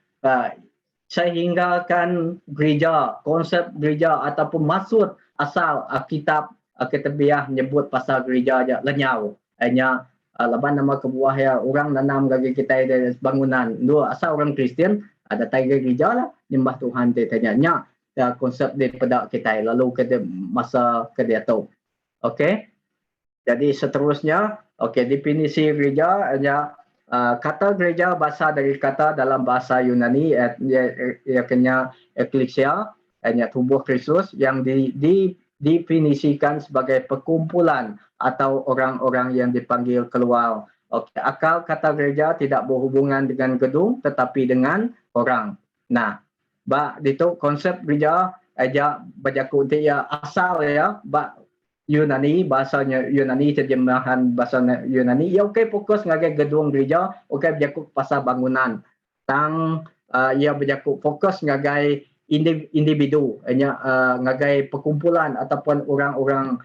sehingga kan gereja, konsep gereja ataupun maksud asal kitab Alkitabiah menyebut pasal gereja aja lenyau. Hanya laban nama kebuah ya orang nanam bagi kita dari bangunan. Dua asal orang Kristian ada tiga gereja lah nyembah Tuhan tanya konsep daripada kita lalu ke masa ke dia tu. Okey. Jadi seterusnya definisi gereja hanya kata gereja bahasa dari kata dalam bahasa Yunani ia kena eklesia hanya tubuh Kristus yang didefinisikan sebagai perkumpulan atau orang-orang yang dipanggil keluar. Okey, akal kata gereja tidak berhubungan dengan gedung tetapi dengan orang. Nah, bak itu konsep gereja aja bajaku dia asal ya bak Yunani bahasanya Yunani terjemahan bahasa Yunani ya okey fokus ngagai gedung gereja okey bajaku pasal bangunan tang ia bajaku fokus ngagai individu hanya ngagai perkumpulan ataupun orang-orang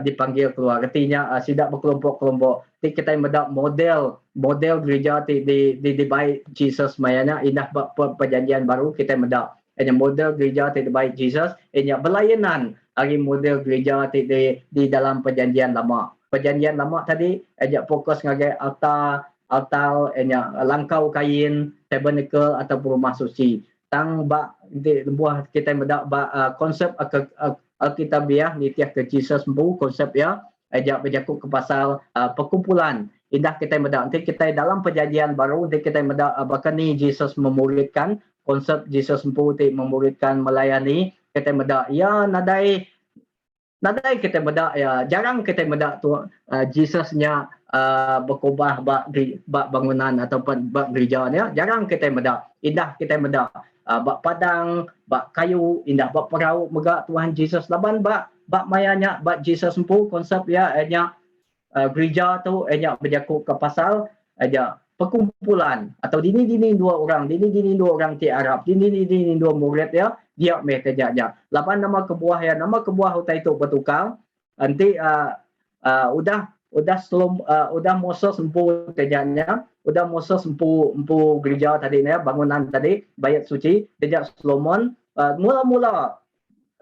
dipanggil keluar artinya tidak berkelompok-kelompok kita medak model gereja di baik Jesus mayana indah perjanjian baru kita medak hanya model gereja di baik Jesus hanya berlainan hari model gereja di dalam perjanjian lama tadi hanya fokus ngagai altar hanya langkau kain tabernacle ataupun rumah suci tang bak di buah kita medak konsep Alkitabiah nitiah ke Jesus sempu konsep ya ajak berjakuk ke pasal perkumpulan indah kita medak nanti kita dalam perjanjian baru nanti kita medak bahkan ni Jesus memuridkan konsep Jesus sempu memuridkan melayani kita medak ya nadai kita medak ya jarang kita medak tu Jesusnya berkubah bak bangunan ataupun bak gereja ya jarang kita medak indah kita medak bak padang, bak kayu, indah bak perahu megak Tuhan Yesus laban bak mayanya bak Jesus sempu konsep ya gereja tu berjakuk ke pasal perkumpulan atau dini dua orang ti Arab dini dua murid ya dia mereka jaja laban nama kebuah utai itu bertukar nanti udah Moses sempu tejanya udah Moses sempu gereja tadi bangunan tadi bayat suci tejak Solomon mula-mula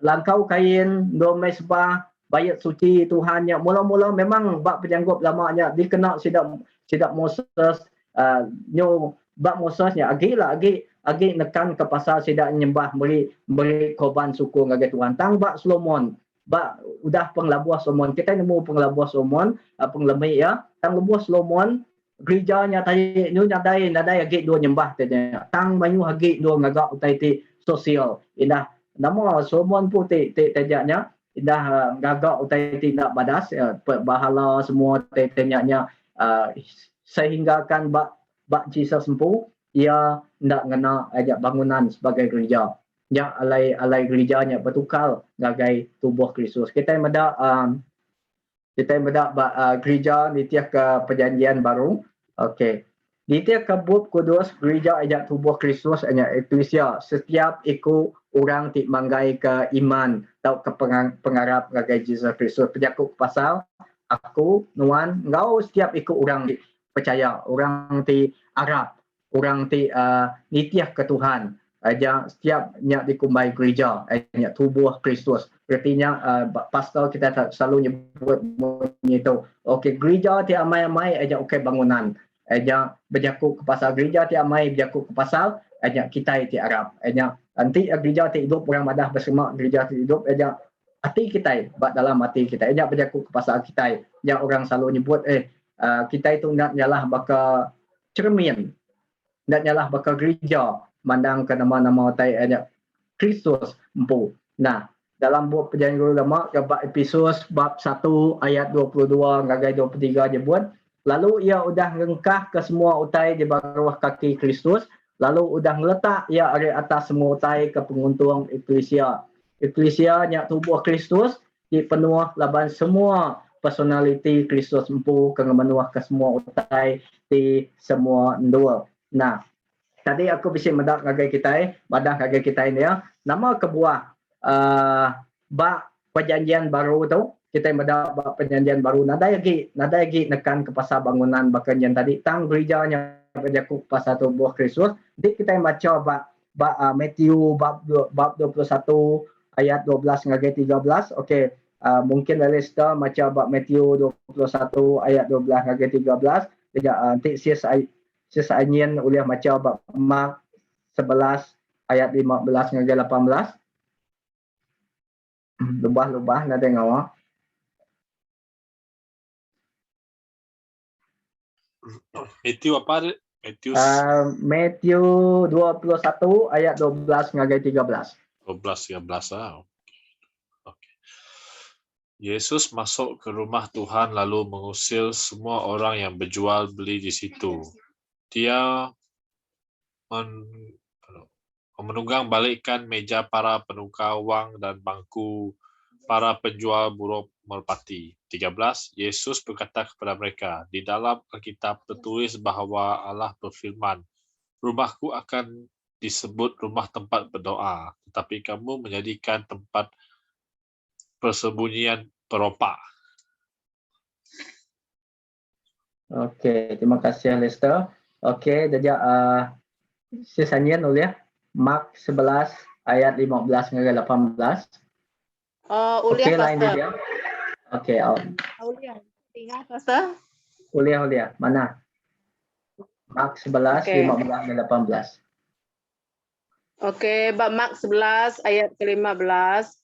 langkau kain dua mesbah bayat suci Tuhannya mula-mula memang bak penjanggup lamanya dikenal sidak Moses bak Mosesnya agi nekan ke pasal sidak nyembah beri korban syukur ngagai Tuhan tang bak Solomon bak udah penglabuh Solomon kita nemu penglabuh Solomon penglemih ya tang lebuh Solomon gerejanya tadi nu nadai agi dua nyembah tanya tang banyu agi dua ngagak utai ti sosial indah nama Solomon pun tajanya indah ngagak utai ti nak badas bahala semua tanya sehingga kan bak Jesus sempu ia ndak ngena ajak bangunan sebagai gereja yang alai gerejanya bertukar ngagai tubuh Kristus kita medak gereja nitiah ke perjanjian baru okey nitiah ke bab kudus gereja ajak tubuh Kristus hanya eklesia setiap ikut orang ti manggai ke iman tau ke pengarap ngagai Jesus Kristus pejakuk pasal aku nuan ngau setiap ikut orang percaya orang ti Arab orang ti nitiah ke Tuhan aja setiap nyak dikumbai gereja nyak tubuh Kristus artinya pastor kita selalu nyebut itu okey gereja ti amai-amai aja okey bangunan aja berjakuk ke pasal gereja ti amai berjakuk ke pasal aja kita ti Arab aja nanti gereja ti hidup orang madah bersama gereja ti hidup aja hati kita bak dalam hati kita aja berjakuk ke pasal kita yang orang selalu nyebut kita itu nak nyalah baka cermin nak nyalah baka gereja mandang ke nama-nama tai aja Kristus empu nah dalam buku perjanjian lama bab Efesus bab 1 ayat 22 ngagai 23 nyebut lalu ia udah ngengkah ke semua utai di bawah kaki Kristus lalu udah ngeletak ia di atas semua utai ke penguntung eklesia nya tubuh Kristus dipenuh laban semua personality Kristus empu ke menuah ke semua utai di semua dua nah tadi aku bisa mendak ngagai kita badah ngagai kita ini ya nama kebuah bak perjanjian baru tu kita mendak bak perjanjian baru nada lagi nekan ke pasal bangunan bakannya tadi tang gerejanya berjakuk pasal tubuh Kristus jadi kita baca bak Matthew bab 21 ayat 12 ngagai 13 okey mungkin Lester baca bab Matthew 21 ayat 12 ngagai 13 jadi nanti sis anyin uliah baca bab Mark 11 ayat 15 ngagai 18 lubah-lubah nak tengok Matthew apa? Matthew Matthew 21 ayat 12 ngagai 13. 12 13 ah. Okey. Yesus masuk ke rumah Tuhan lalu mengusir semua orang yang berjual beli di situ. Dia menunggang balikkan meja para penukar wang dan bangku para penjual buruk merpati. 13. Yesus berkata kepada mereka, di dalam Alkitab tertulis bahawa Allah berfirman, rumahku akan disebut rumah tempat berdoa, tetapi kamu menjadikan tempat persembunyian perompak. Okey, terima kasih Lester. Okey, jadi sisanya nulis ya. Mark 11 ayat 15 hingga 18. Okey, lain dia. Okey, Uliah. Tinggal pasal. Uliah. Mana? Mark 11 Okey. 15 hingga 18. Okey, bab Mark 11 ayat ke-15.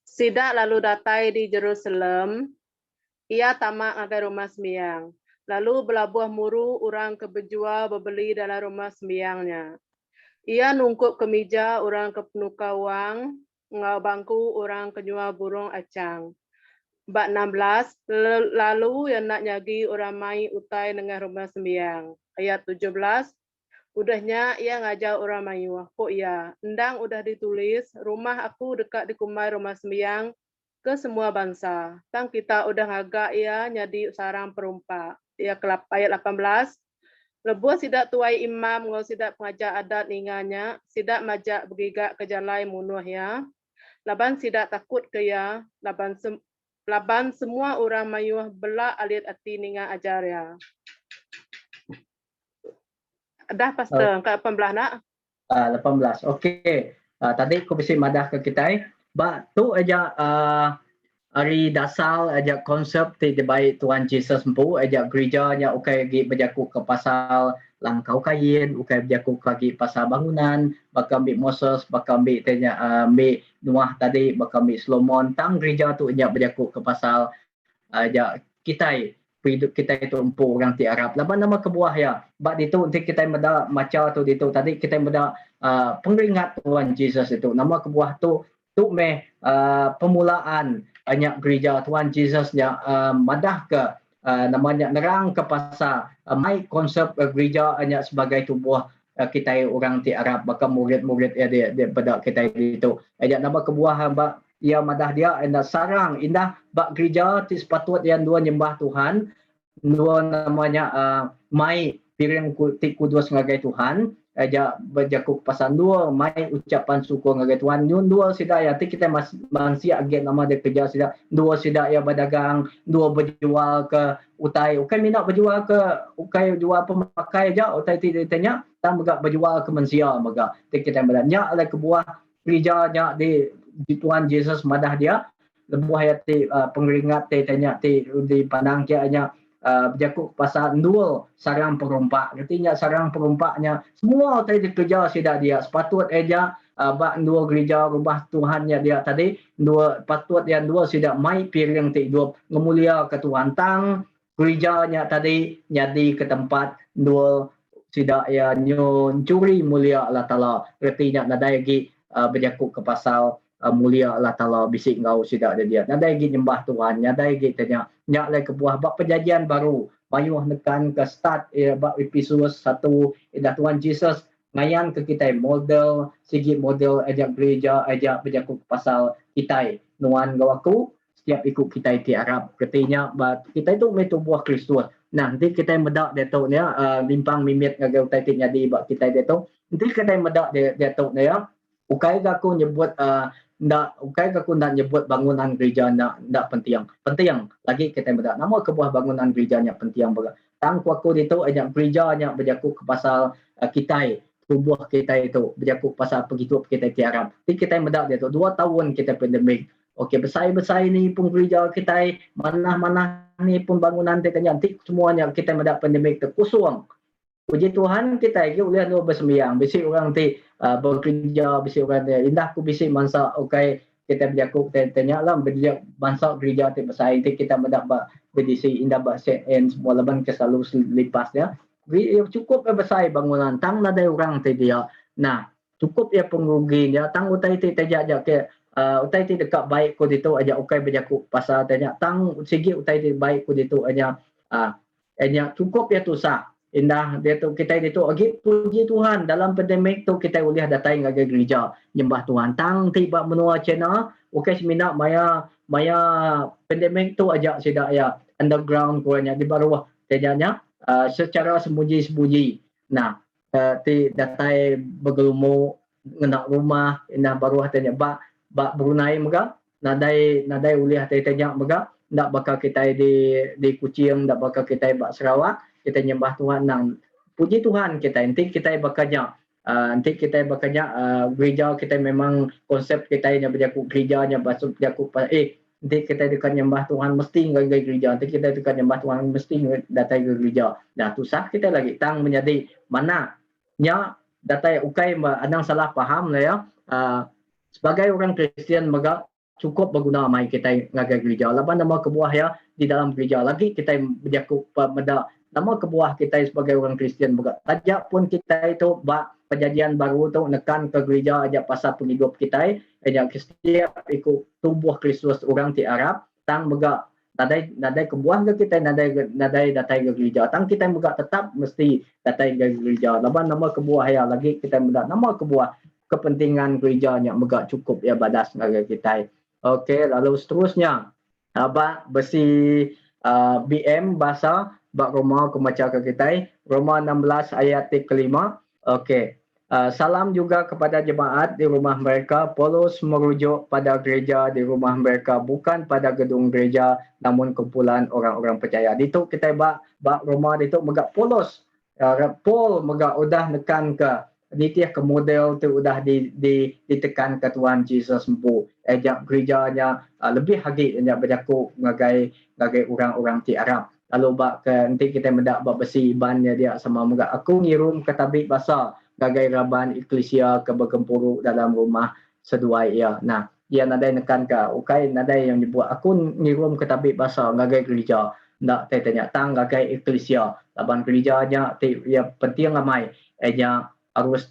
Sidak lalu datai di Jerusalem. Ia tamak agar rumah sembiang. Lalu belabuh muru orang ke berjual berbeli dalam rumah sembiangnya. Ia nungkup ke meja orang ke penukar wang, ngau bangku orang ke jual burung acang. Bab 16, lalu yang nak nyagi orang mai utai dengan rumah sembiang. Ayat 17, udahnya ia ngajar orang mayu. Kok ya, endang udah ditulis, rumah aku dekat di kumai rumah sembiang ke semua bangsa. Tang kita udah ngagak ia nyadi sarang perumpak. Ia ayat 18, lebuh sidak tuai imam ngau sidak pengajar adat ninganya, sidak majak bergigak ke jalai munuh ya. Laban sidak takut ke ya, laban semua orang mayuh belak alit ati ninga ajar ya. Dah pastor, ke 18 nak? 18. Okey. Tadi aku bisa madah ke kita. Bak tu aja hari dasar aja konsep ti baik Tuhan Yesus empu aja gerejanya okey gi berjakuk ke pasal langkau kain, okey berjakuk lagi pasal bangunan, bakal ambil Moses, bakal ambil tanya ambil Noah tadi, bakal ambil Solomon, tang gereja tu aja berjakuk ke pasal aja kita hidup kita itu empu orang ti Arab. Laban nama kebuah ya. Bak itu nanti kita meda maca tu itu tadi kita meda pengeringat Tuhan Yesus itu. Nama kebuah tu pemulaan banyak gereja Tuhan Yesus yang madah ke namanya nerang ke pasal mai konsep gereja hanya sebagai tubuh kita orang ti Arab bakal murid-murid dia pada kita itu. Ajak nama kebuah bak ia madah dia indah sarang indah bak gereja ti sepatut yang dua nyembah Tuhan dua namanya mai piring ti kudus sebagai Tuhan aja berjaku pasal dua mai ucapan syukur ngagai Tuhan nyun dua sida ya ti kita manusia agen nama dia kerja sida dua sida ya berdagang dua berjual ke utai ukai minat berjual ke ukai jual pemakai aja utai ti tanya tang megak berjual ke manusia megak ti kita beranya oleh kebuah gerejanya di Tuhan Yesus madah dia lebuh ayat ti pengeringat ti tanya ti di pandang kianya berjaku pasal dua sarang perompak. Artinya sarang perompaknya semua tadi kerja sidak dia. Sepatut eja bak dua gereja rumah Tuhannya dia tadi dua patut yang dua sidak mai piring ti dua ngemulia ke Tuhan tang gerejanya tadi jadi ke tempat dua sidak ya nyun curi mulia Allah Taala. Artinya nadai lagi berjaku ke pasal mulia Allah Ta'ala bisik ngau sidak dia. Nadai lagi nyembah Tuhan, nadai lagi tanya nyak lai ke buah bak perjanjian baru. Payuh nekan ke start bak Efesus 1 ida Tuhan Yesus ngayan ke kita model segi model ajak gereja ajak berjaku pasal kita nuan gawaku setiap ikut kita di Arab. Katanya kita itu metu buah Kristus. Nah, nanti kita medak dia tu ni limpang mimit ngagau tadi jadi bak kita dia tu. Nanti kita medak dia tu ni ukai aku nyebut ukai aku nak nyebut bangunan gereja nak penting lagi kita berdak nama kebuah bangunan gerejanya penting baga tang aku itu ajak gerejanya berjaku ke pasal kita tubuh kita itu berjaku pasal begitu kita di Arab ti kita berdak dia tu 2 tahun kita pandemik okey besar ni pun gereja kita mana ni pun bangunan kita nanti semuanya kita berdak pandemik tu kosong. Puji Tuhan kita lagi boleh lu bersembahyang. Bisik orang ti bekerja, bisik orang dia indah ku bisik masa okey kita berjaku tanya lah berjak bangsa gereja ti besar ti kita mendak berdisi indah ba set and semua leban ke selalu selepas dia. Cukup besar bangunan tang ada orang ti dia. Nah, cukup ya pengurugi dia tang utai ti tajak ke utai ti dekat baik ko ditu aja okey berjaku pasal tanya tang segi utai ti baik ko ditu aja cukup ya tu sah. Indah dia tu kita itu lagi puji Tuhan dalam pandemik tu kita boleh datang ke gereja nyembah Tuhan tang tiba menua channel okey semina maya pandemik tu ajak sidak ya underground kuanya di bawah tejanya secara sembunyi nah ti datai bergelumur ngenak rumah indah baru tanya bak Brunei mega nadai boleh tanya mega ndak bakal kita di Kuching ndak bakal kita bak Sarawak kita nyembah Tuhan nang puji Tuhan kita nanti kita bekerja gereja kita memang konsep kita yang berjaku gerejanya masuk berjaku nanti kita dekat nyembah Tuhan mesti ngagai gereja nanti kita dekat nyembah Tuhan mesti datang ke gereja dah tu sah kita lagi tang menjadi mana nya datai ukai anang salah faham lah ya sebagai orang Kristian maka cukup berguna mai kita ngagai gereja laban nama kebuah ya di dalam gereja lagi kita berjaku pada nama kebuah kita sebagai orang Kristian juga. Ajak pun kita itu bak perjanjian baru tu nekan ke gereja ajak pasal penghidup kita ajak setiap ikut tubuh Kristus orang di Arab tang mega nadai kebuah ke kita nadai datai ke gereja tang kita mega tetap mesti datai ke gereja laban nama kebuah ya lagi kita mega nama kebuah kepentingan gerejanya mega cukup ya badas ngagai kita. Okey lalu seterusnya besi BM bahasa bak Roma aku baca ke kita Roma 16 ayat ke-5. Okey. Salam juga kepada jemaat di rumah mereka. Paulus merujuk pada gereja di rumah mereka bukan pada gedung gereja namun kumpulan orang-orang percaya. Ditu kita bak Roma ditu megak Paulus. Paul megak udah nekan ke nitiah ke model tu udah ditekan ke Tuhan Yesus sempu. Ajak gerejanya lebih lagi ajak berjaku ngagai orang-orang di Arab. Lalu nanti kita mendak besi ibannya dia sama megak aku ngirum ke tabik bahasa gagai raban eklesia ke bergempuru dalam rumah seduai ya. Nah, dia nadai nekan ke ukai nadai yang nyebut aku ngirum ke tabik bahasa gagai gereja. Ndak tanya tang gagai eklesia. Laban gerejanya ya penting ramai. Nya harus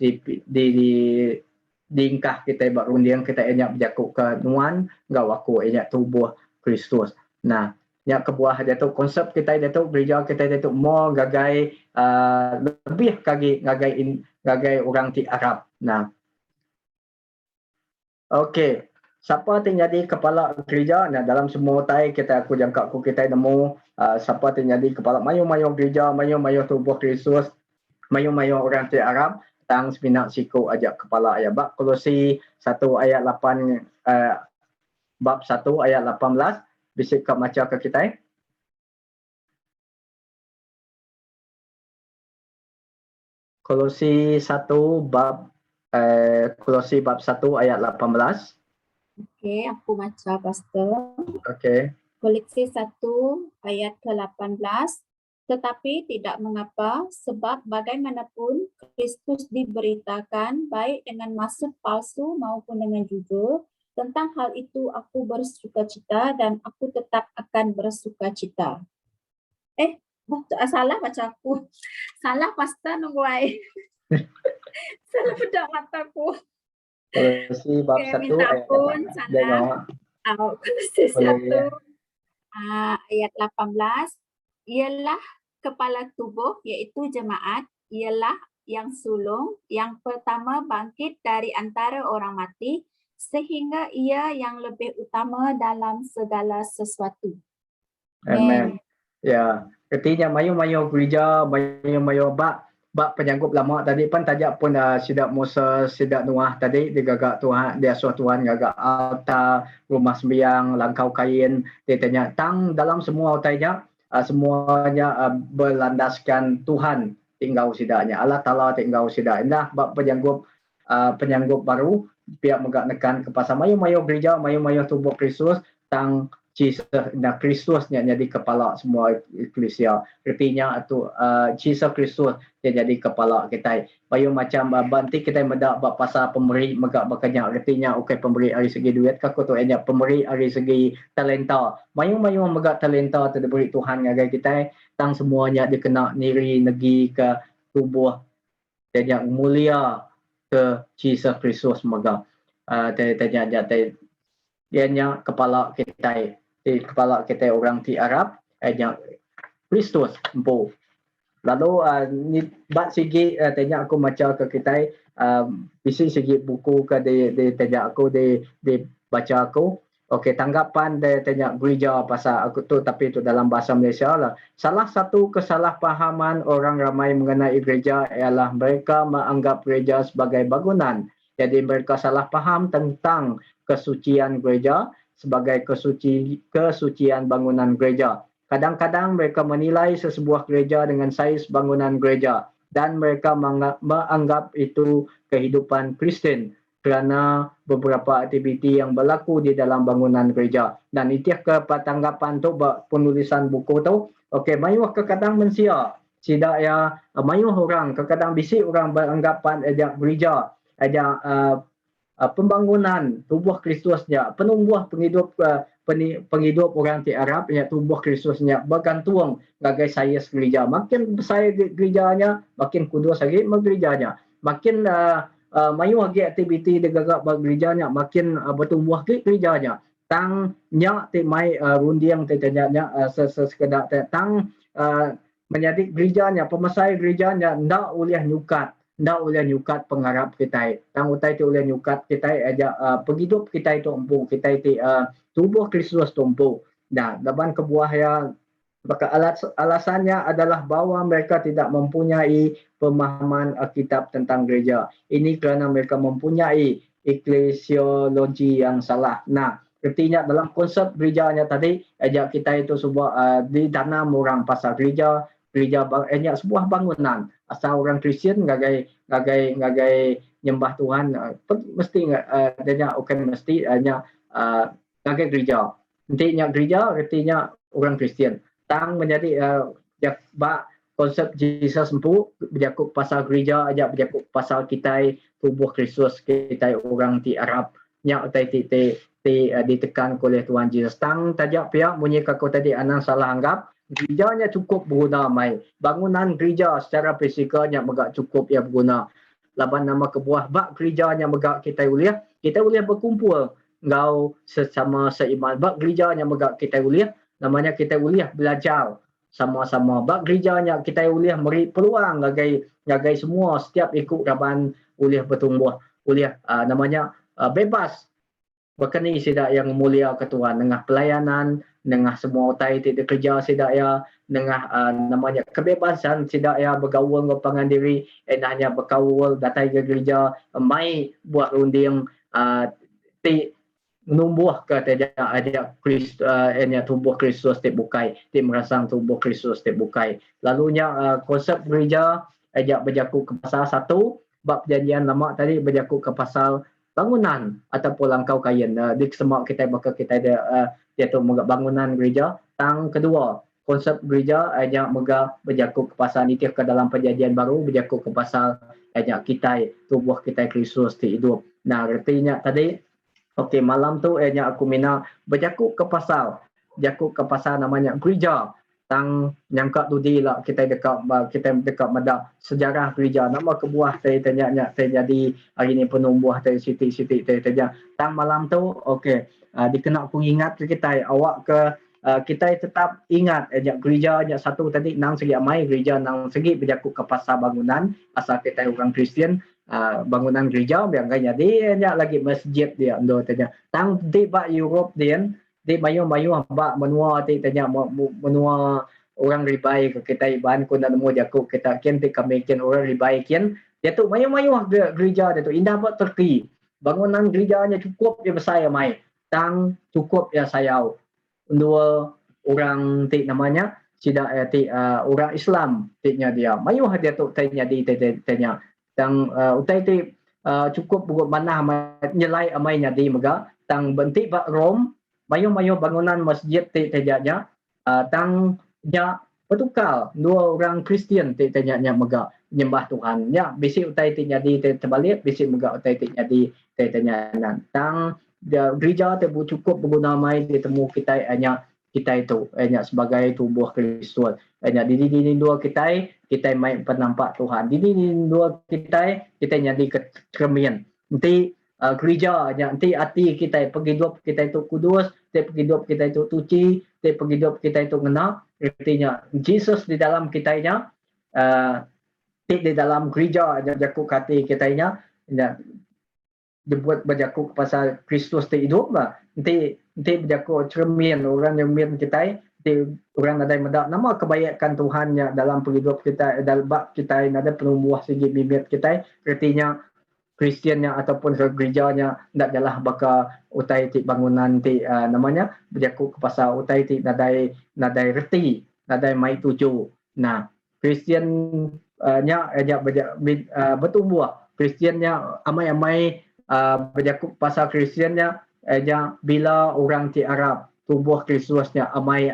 diingkah kita berundian kita enyak berjaku ke nuan gawaku enyak tubuh Kristus. Nah, yang kebuah dia tu konsep kita dia tu gereja kita dia tu more gagai lebih kagi gagai orang di Arab. Nah. Okey. Siapa yang jadi kepala gereja? Nah, dalam semua tai kita aku jangka aku kita nemu siapa yang jadi kepala mayu-mayu gereja, mayu-mayu tubuh Kristus, mayu-mayu orang di Arab. tang sepinak siku ajak kepala ayat bab Kolose 1 ayat 8 bab 1 ayat 18 bisa kau baca ke kita. Kolose 1 bab Kolose bab 1 ayat 18. Okey, aku baca Pastor. Okey. Kolose 1 ayat ke-18. Tetapi tidak mengapa, sebab bagaimanapun Kristus diberitakan baik dengan maksud palsu maupun dengan jujur. Tentang hal itu aku bersukacita dan aku tetap akan bersukacita. Salah baca aku. Salah Pastor nunggu ai. Salah pedak mataku. Kolose bab 1 Minta ayat ampun, 18. salah. Kolose 1 ayat 18 ialah kepala tubuh iaitu jemaat, ialah yang sulung yang pertama bangkit dari antara orang mati sehingga ia yang lebih utama dalam segala sesuatu. Amen. Ya, artinya mayu-mayu gereja, mayu-mayu bab penyanggup lama tadi pun tajak pun sidak Musa, sidak Noah tadi dia gagak Tuhan, dia suatu Tuhan gagak altar, rumah sembiang, langkau kain, dia tanya tang dalam semua utainya semuanya berlandaskan Tuhan tinggal sidaknya. Allah Taala tinggal sidak. Indah bab penyanggup baru pihak megak nekan ke pasal mayu-mayu gereja, mayu-mayu tubuh Kristus tang Jesus dan Kristusnya jadi kepala semua eklesia. Artinya itu Jesus Kristus dia jadi kepala kita. Bayu macam banti kita medak bab pasal pemberi megak bakanya. Artinya okey pemberi dari segi duit ke tu enya pemberi dari segi talenta. Mayu-mayu megak talenta tu diberi Tuhan ngagai kita tang semuanya dikena niri negi ke tubuh dan yang mulia ke Jesus Kristus megak. Tanya dia kepala kita. Kepala kita orang di Arab yang Kristus empu. Lalu ni bat segi tanya aku macam ke kita bisi segi buku ke di tanya aku di baca aku. Okey, tanggapan dia tanya gereja pasal aku tu tapi itu dalam bahasa Malaysia lah. Salah satu kesalahpahaman orang ramai mengenai gereja ialah mereka menganggap gereja sebagai bangunan. Jadi mereka salah faham tentang kesucian gereja sebagai kesucian bangunan gereja. Kadang-kadang mereka menilai sesebuah gereja dengan saiz bangunan gereja dan mereka menganggap itu kehidupan Kristen kerana beberapa aktiviti yang berlaku di dalam bangunan gereja. Dan itu ke tanggapan tu penulisan buku tu. Okey, mayuh kadang mensia. Tidak ya mayuh orang kadang bisi orang beranggapan ajak gereja ajak pembangunan tubuh Kristusnya, penumbuh penghidup orang di Arab yang tubuh Kristusnya bergantung gagai saiz gereja. Makin besar gerejanya, makin kudus lagi gerejanya. Makin mayu lagi aktiviti di gagak gerejanya, makin bertumbuh lagi gerejanya. Tang nyak ti mai rundiang ti tanya sekedar tang menjadi gerejanya, pemasai gerejanya ndak boleh nyukat. Ndak boleh nyukat pengharap kita. Tang utai tu boleh nyukat kita aja penghidup kita itu empu kita itu tubuh Kristus tumpu. Dan laban kebuah yang maka alasannya adalah bahawa mereka tidak mempunyai pemahaman Alkitab tentang gereja. Ini kerana mereka mempunyai eklesiologi yang salah. Nah, artinya dalam konsep gerejanya tadi aja kita itu sebuah ditanam orang pasal gereja sebuah bangunan. Asal orang Kristian ngagai nyembah Tuhan mesti adanya mesti hanya ngagai gereja. Intinya gereja artinya orang Kristian. Tang menjadi konsep Jesus empu berjakut pasal gereja aja berjakut pasal kita tubuh Kristus kita orang di Arab nya ditekan oleh Tuhan Yesus. Tang tajak pihak bunyi kaku tadi anang salah anggap gerejanya cukup berguna mai. Bangunan gereja secara fisikalnya megak cukup ya berguna. Laban nama kebuah bak gerejanya megak kita boleh berkumpul ngau sesama seiman. Bak gerejanya megak kita boleh namanya kita boleh belajar sama-sama. Bak gerejanya kita boleh beri peluang gagai semua setiap ikut raban boleh bertumbuh. Boleh namanya bebas berkeni sida yang mulia ke Tuhan dengan pelayanan, dengan semua utai tidak kerja sida ya, dengan namanya kebebasan sida ya bergaul ngapangan diri, hanya bergaul datang ke gereja, mai buat runding ti menumbuh ke tidak ada tubuh Kristus bukai, ti merasang tubuh Kristus bukai. Lalunya konsep gereja ajak berjaku ke pasal 1 bab perjanjian lama tadi berjaku ke pasal bangunan ataupun langkau kain. Di semua kita bakal kita ada iaitu bangunan gereja. Tang kedua, konsep gereja ajak berjaku ke pasal nitih ke dalam perjanjian baru berjaku ke pasal ajak kita tubuh kita Kristus hidup. Nah, artinya tadi okey, malam tu aku mina berjaku ke pasal namanya gereja. Tang nyangka tu di lah kita dekat mada sejarah gereja. Nama kebuah saya tanya jadi hari ni penumbuh dari siti-siti tanya. Tang malam tu okey, dikena aku ingat ke kita awak ke kita tetap ingat gereja satu tadi nang segi amai gereja nang segi berjaku ke pasal bangunan asal kita orang Kristian. Bangunan gereja biang kan jadi lagi masjid dia ando tanya tang di ba Europe dia di mayu ba menua ti tanya menua orang ribai ke kita iban ko na mo jaku kita ken ti kami ken orang ribai ken dia tu mayu gereja dia tu indah ba Turki bangunan gerejanya cukup dia besar mai tang cukup ya sayau dua orang ti namanya sida ti orang Islam ti nya dia mayu dia tu tanya di tanya tang utai ti cukup buat manah nyelai amai nya di mega tang benti ba Rom mayu bangunan masjid ti tejanya tang nya bertukar dua orang Kristian ti tejanya mega nyembah Tuhan nya bisi utai ti jadi terbalik bisi mega utai ti jadi tanya tang gereja tu cukup berguna mai ditemu kita hanya kita itu hanya sebagai tubuh Kristus hanya di dua kita mai penampak Tuhan di dua kita jadi kecermian nanti gereja nanti hati kita pergi hidup kita itu kudus pergi hidup kita itu suci pergi hidup kita itu ngena artinya Jesus di dalam kitanya di dalam gereja jaku hati kitanya dibuat berjaku pasal Kristus ti hidup lah nanti berjaku cermin orang yang cermin kita orang ada medak nama kebaikan Tuhannya dalam hidup kita dalam bab kita ada penumbuh segi bibit kita artinya Kristiannya ataupun gerejanya ndak jalah baka utai ti bangunan ti namanya berjaku ke pasal utai ti nadai reti nadai mai tuju nah Kristiannya ajak bertumbuh Kristiannya amai berjaku pasal Kristiannya bila orang ti Arab tubuh Kristusnya amai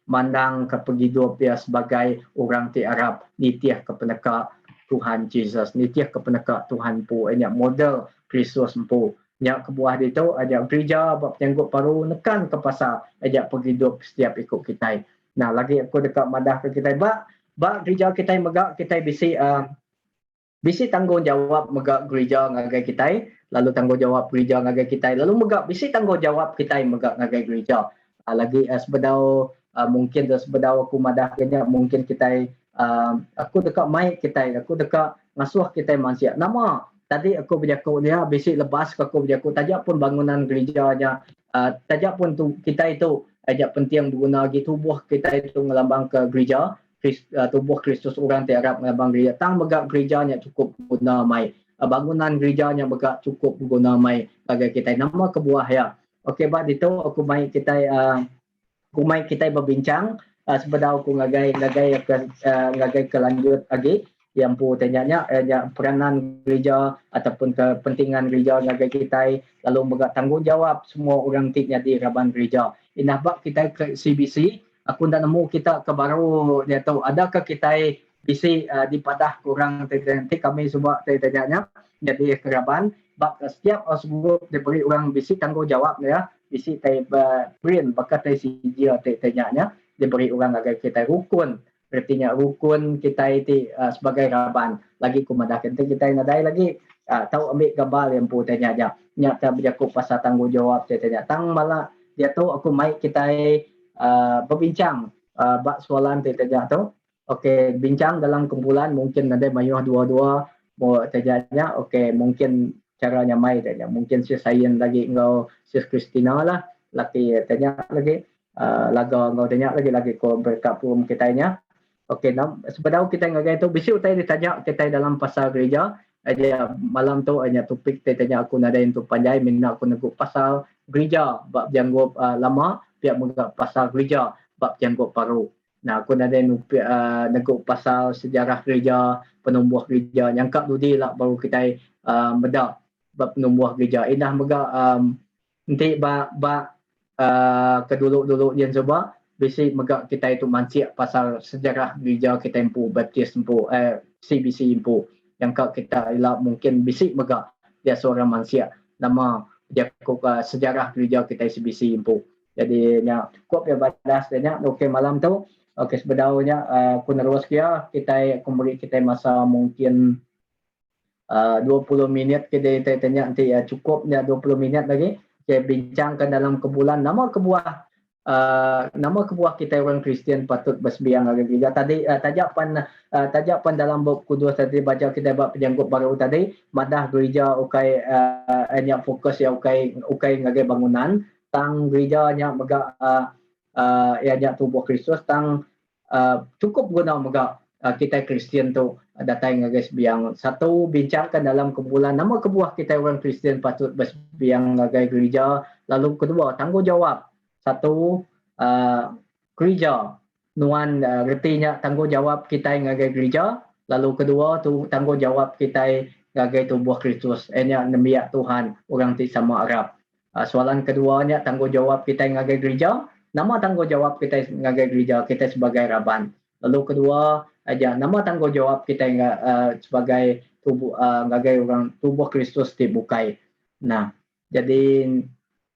mandang ke hidup dia sebagai orang ti Arab nitiah ke peneka Tuhan Jesus nitiah ke peneka Tuhan pu model Kristus pu nya kebuah itu ada gereja bab nyanggut paru nekan ke pasal ajak hidup setiap ikut kita nah lagi aku dekat madah ke kita ba gereja kita megak kita bisi tanggungjawab megak gereja ngagai kita lalu tanggungjawab gereja ngagai kita lalu megak bisi tanggungjawab kita megak ngagai gereja lagi sebedau mungkin sebedau aku madah kenya mungkin kita aku dekat mai kita aku dekat ngasuh kita manusia nama tadi aku berjaku dia bisi lepas aku berjaku tajak pun bangunan gerejanya tajak pun tu kita itu ajak penting berguna lagi tubuh kita itu ngelambang ke gereja tubuh Kristus orang tiarap ngelambang gereja tang megak gerejanya cukup guna mai bangunan gerejanya megak cukup guna mai bagi kita nama kebuah ya okey bab itu aku mai kita berbincang sebedau aku ngagai kelanjut lagi yang pu tanyanya peranan gereja ataupun kepentingan gereja ngagai kita lalu megak tanggungjawab semua orang tiknya di raban gereja inah bab kita ke CBC aku ndak nemu kita ke baru dia tahu adakah kita bisi dipadah kurang nanti kami semua tanya jadi keraban bab setiap sebut diberi orang bisi tanggungjawab ya bisi brain bakat sijil tanya diberi orang agar kita rukun artinya rukun kita itu sebagai raban lagi kumadah kita nadai lagi tahu ambil gambar yang pu tanya aja nyata berjaku pasal tanggungjawab tanya tang malah dia tu aku mai kita berbincang bab soalan tanya tu okey bincang dalam kumpulan mungkin ada mayuh dua-dua mau tanya okey mungkin caranya mai tanya mungkin si sains lagi engkau si Christina lah laki tanya lagi laga engkau tanya lagi ko berkapum kitanya. Okey, sebenarnya kita ngagai tu bisi utai ditanya kita dalam pasal gereja aja malam tu hanya topik tanya aku nada itu panjai minna aku nego pasal gereja bab janggup lama pihak menggap pasal gereja bab janggup baru. Nah aku nada nego pasal sejarah gereja penumbuh gereja yang kak dudi lah baru kita bedak bab penumbuh gereja indah mega nanti ba kedulu-dulu yang coba basic megak kita itu mancik pasal sejarah gereja kita empu baptis empu CBC empu yang kau kita ialah mungkin basic megak dia seorang manusia nama dia sejarah gereja kita CBC empu jadi nya cukup ya badas nya okey malam tu okey sebenarnya aku nerus kia kita kembali kita masa mungkin 20 minit kita tanya nanti cukupnya 20 minit lagi kita bincangkan dalam kebulan nama kebuah kita orang Kristian patut bersembahyang agak gereja tadi tajapan dalam bab kudus tadi baca kita bab penjangkut baru tadi madah gereja ukai hanya fokus ya ukai ngagai bangunan tang gerejanya mega ya tubuh Kristus tang cukup guna mega kita Kristian tu datang ngagai sembahyang satu bincangkan dalam kebulan nama kebuah kita orang Kristian patut bersembahyang ngagai gereja lalu kedua tanggungjawab satu gereja nuan retinya tanggungjawab kita ngagai gereja lalu kedua tu tanggungjawab kita ngagai tubuh Kristus enya nemiak Tuhan orang ti sama Arab soalan keduanya tanggungjawab kita ngagai gereja nama tanggungjawab kita ngagai gereja kita sebagai raban lalu kedua aja nama tanggungjawab kita sebagai tubuh ngagai orang tubuh Kristus dibukai nah jadi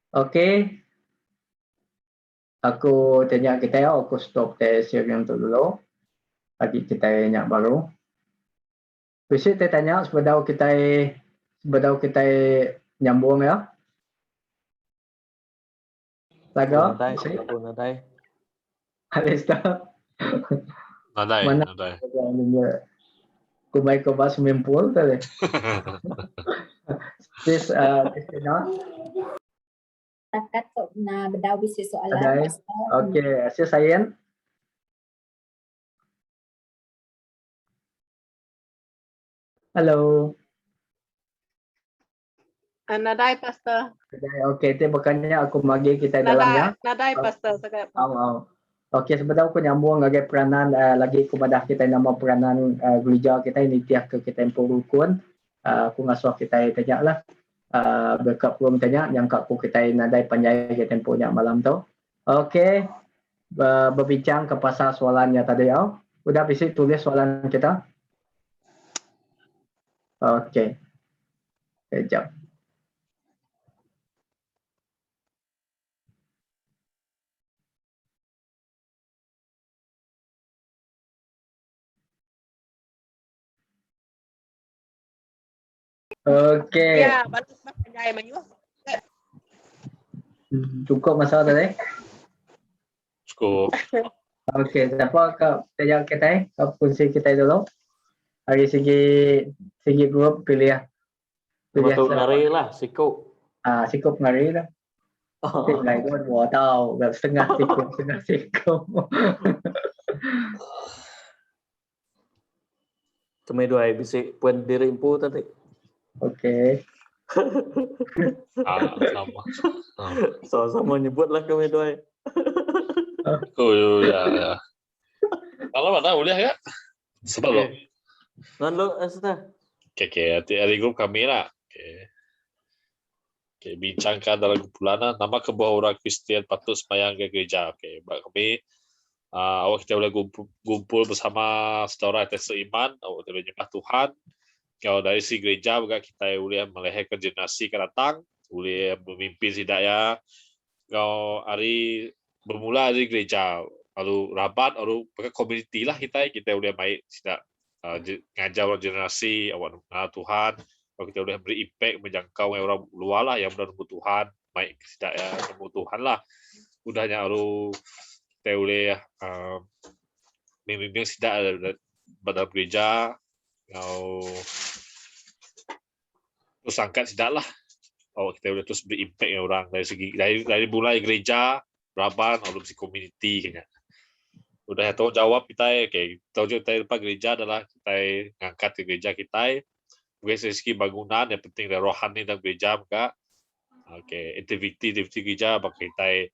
okey aku tanya kita aku stop sesi yang tu dulu lagi kita tanya baru bisa kita tanya sebelum kita nyambung ya laga Aku nadai. habis tu Nadai, mana nadai. kumai ko bas swimming tadi this Christina Takat na bedaw bisi soalan. ada okey saya sayen halo Nadai pastor. okey itu bukannya aku magi kita dalamnya Nadai pastor sekejap. Okey sebenarnya aku nyambung lagi peranan lagi kepada kita nama peranan gereja kita ini tiap ke kita empu rukun aku ngasuh kita tanya lah berkat belum tanya yang aku kita nadai panjai kita empunya malam tu okey berbincang ke pasal soalannya tadi udah bisa tulis soalan kita okey kejap okey Ya, balik panjai mayu. cukup masalah tadi Cukup. okey siapa ke tanya kita fungsi kita dulu dari segi grup pilih ya Betul ngari lah, siku. sikup ngari lah Lại có bộ taoแบบsetengah sikap Kami dua bisa puan diri impu tadi. okey Sama. Sama-sama nyebut lah kami dua. Oh ya. Kalau mana boleh ya? Sebab lo. Non lo Asta. Okey, hari grup kami lah. Okey, bincangkan dalam kumpulan nama kebuah orang Kristian patut sembahyang ke gereja. Okey, kami awak kita boleh kumpul bersama saudara atas seiman, awak boleh menyembah Tuhan. Kalau dari si gereja juga kita boleh melahirkan generasi akan datang, boleh memimpin sidaya. Kalau hari bermula dari gereja, lalu rabat, lalu pakai community lah kita boleh baik tidak ngajar orang generasi awak mengenal Tuhan. Kalau kita boleh beri impact menjangkau orang luar lah yang benar Tuhan, baik tidak ya nemu Tuhan lah. Udahnya lalu kita boleh memimpin tidak dalam gereja. Kalau terus angkat tidak lah. Kita udah terus berimpact dengan orang dari segi dari mulai gereja, Braban, lalu si community kayaknya. Udah tahu jawab kita, tahu juga kita depan gereja adalah kita ngangkat ke gereja kita. Bukan dari segi bangunan, yang penting dari rohani dan gereja maka. Aktiviti gereja baka kita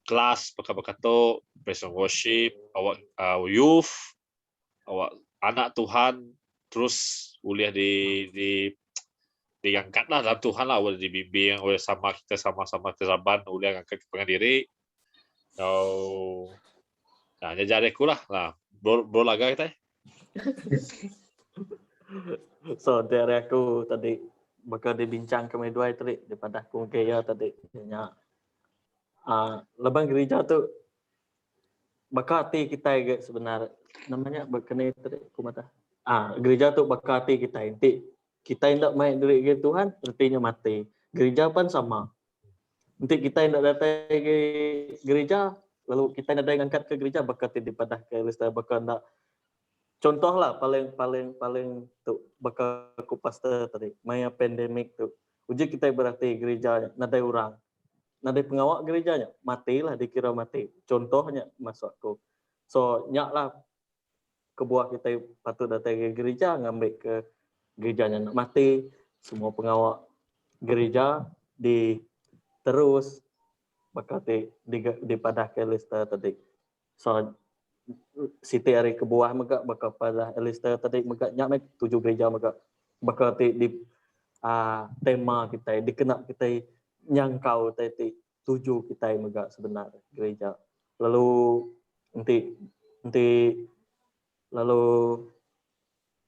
kelas baka tu praise and worship, awak youth, awak anak Tuhan terus kuliah diangkat lah dalam Tuhan lah, boleh dibimbing oleh kita sama-sama teraban boleh angkat ke pendiri. Nah, jadi aku lah bro laga kita. So dari aku tadi bakal dibincang kami dua tadi daripada aku kaya tadi lebang gereja tu bakal hati kita sebenarnya namanya berkenai tadi aku mata gereja tu bakal hati kita inti kita tidak main dari Tuhan artinya mati. Gereja pun sama. Nanti kita tidak datang ke gereja lalu kita tidak angkat ke gereja bakal daripada ke lista bakal tidak. Contoh lah paling tu bakal aku pastor tadi maya pandemik tu uji kita berarti gerejanya nadai orang nadai pengawal gerejanya matilah dikira mati contohnya masuk aku so nyak lah kebuah kita patut datang ke gereja ngambil ke gerejanya nak mati semua pengawal gereja terus bakal dipadah ke lista tadi so Siti hari ke bawah maka bakal pada Alistair tadi maka nyak 7 gereja maka bakal di tema kita dikenal kita nyangkau tadi 7 kita maka sebenar gereja lalu nanti lalu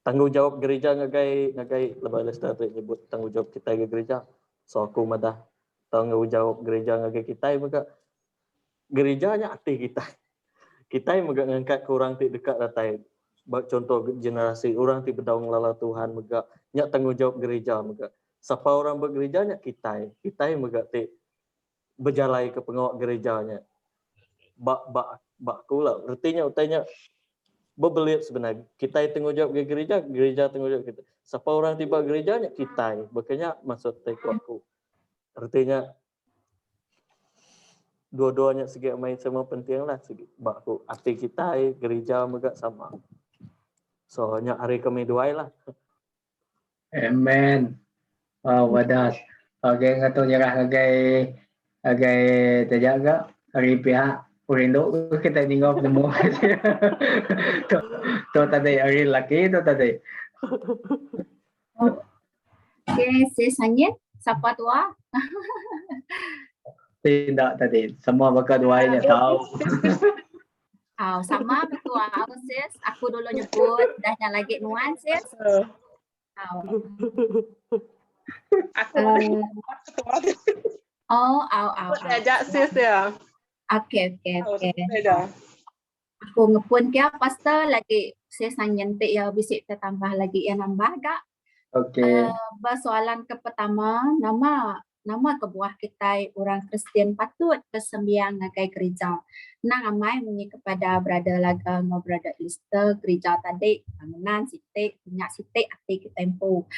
tanggung jawab gereja ngagai lebih Alistair tadi nyebut tanggung jawab kita ke gereja so aku madah tanggung jawab gereja ngagai kita maka gerejanya hati kita yang mengangkat ke orang ti dekat datai. Contoh generasi orang ti berdaung lala Tuhan mega nyak tanggung jawab gereja mega. Siapa orang bergerejanya kita yang mega ti berjalai ke pengawal gerejanya. Bak kula artinya utanya berbelit sebenarnya. Kita yang tanggung jawab ke gereja tanggung jawab kita. Siapa orang tiba gerejanya kita. Makanya maksud aku. Artinya dua-duanya segi main sama penting lah segi bakku arti kita gereja juga sama soalnya hari kami dua lah Amen. Wadas. Okay, ngato nyerah agai terjaga hari pihak Urindo kita tinggal semua. Tu tadi hari laki tu tadi. Okay, saya Sanyet, siapa tua? Tidak tadi. Semua bakal duanya tahu. Sama ketua aku sis. Aku dulu nyebut dahnya lagi nuan sis. Aku ajak sis ya. Okay. Aku ngepun kia pastor lagi sis nyentik ya bisik kita tambah lagi ya nambah gak. Okay. Soalan ke pertama nama kebuah kita orang Kristian patut bersembiang ngagai gereja. Nang amai bunyi kepada brother laga mau brother Easter gereja tadi bangunan sitik punya sitik arti kita tempo.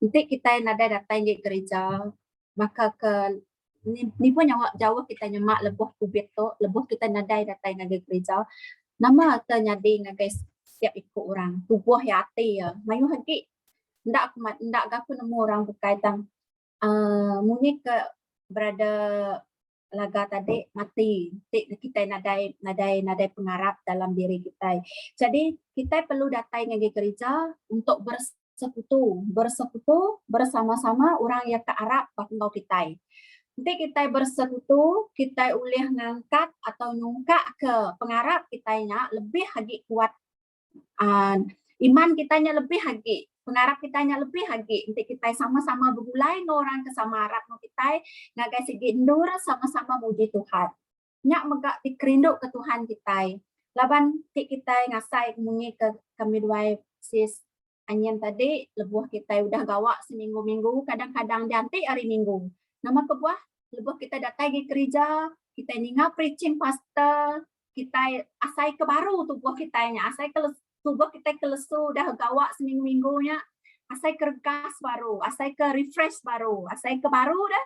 Nanti kita nada datang ke gereja maka ke ni pun jawab kita nyemak lebuh kubit tu lebuh kita nada datang ngagai gereja. Nama ternyadi ngagai setiap ikut orang tubuh ya hati ya. Mayu hagi ndak aku nemu orang berkaitan mungkin ke berada laga tadi mati kita nadai pengarap dalam diri kita. Jadi kita perlu datang ke gereja untuk bersekutu bersama-sama orang yang ke Arab bakal kita. Nanti kita bersekutu, kita boleh ngangkat atau nyungkak ke pengarap kitanya lebih lagi kuat. Iman kitanya lebih lagi pengarap kitanya lebih lagi untuk kita sama-sama bergulai orang ke sama Arab kita ngagai segi endur sama-sama muji Tuhan nyak megak dikerinduk ke Tuhan kita laban kita ngasai mungi ke kami dua sis anyen tadi lebuh kita udah gawak seminggu-minggu kadang-kadang dianti hari minggu nama kebuah lebuh kita datang ke gereja kita ninga preaching pastor kita asai ke baru tubuh kitanya asai ke tubuh kita kelesu dah gawak seminggu-minggunya asai ke gas baru, asai ke refresh baru, asai ke baru dah.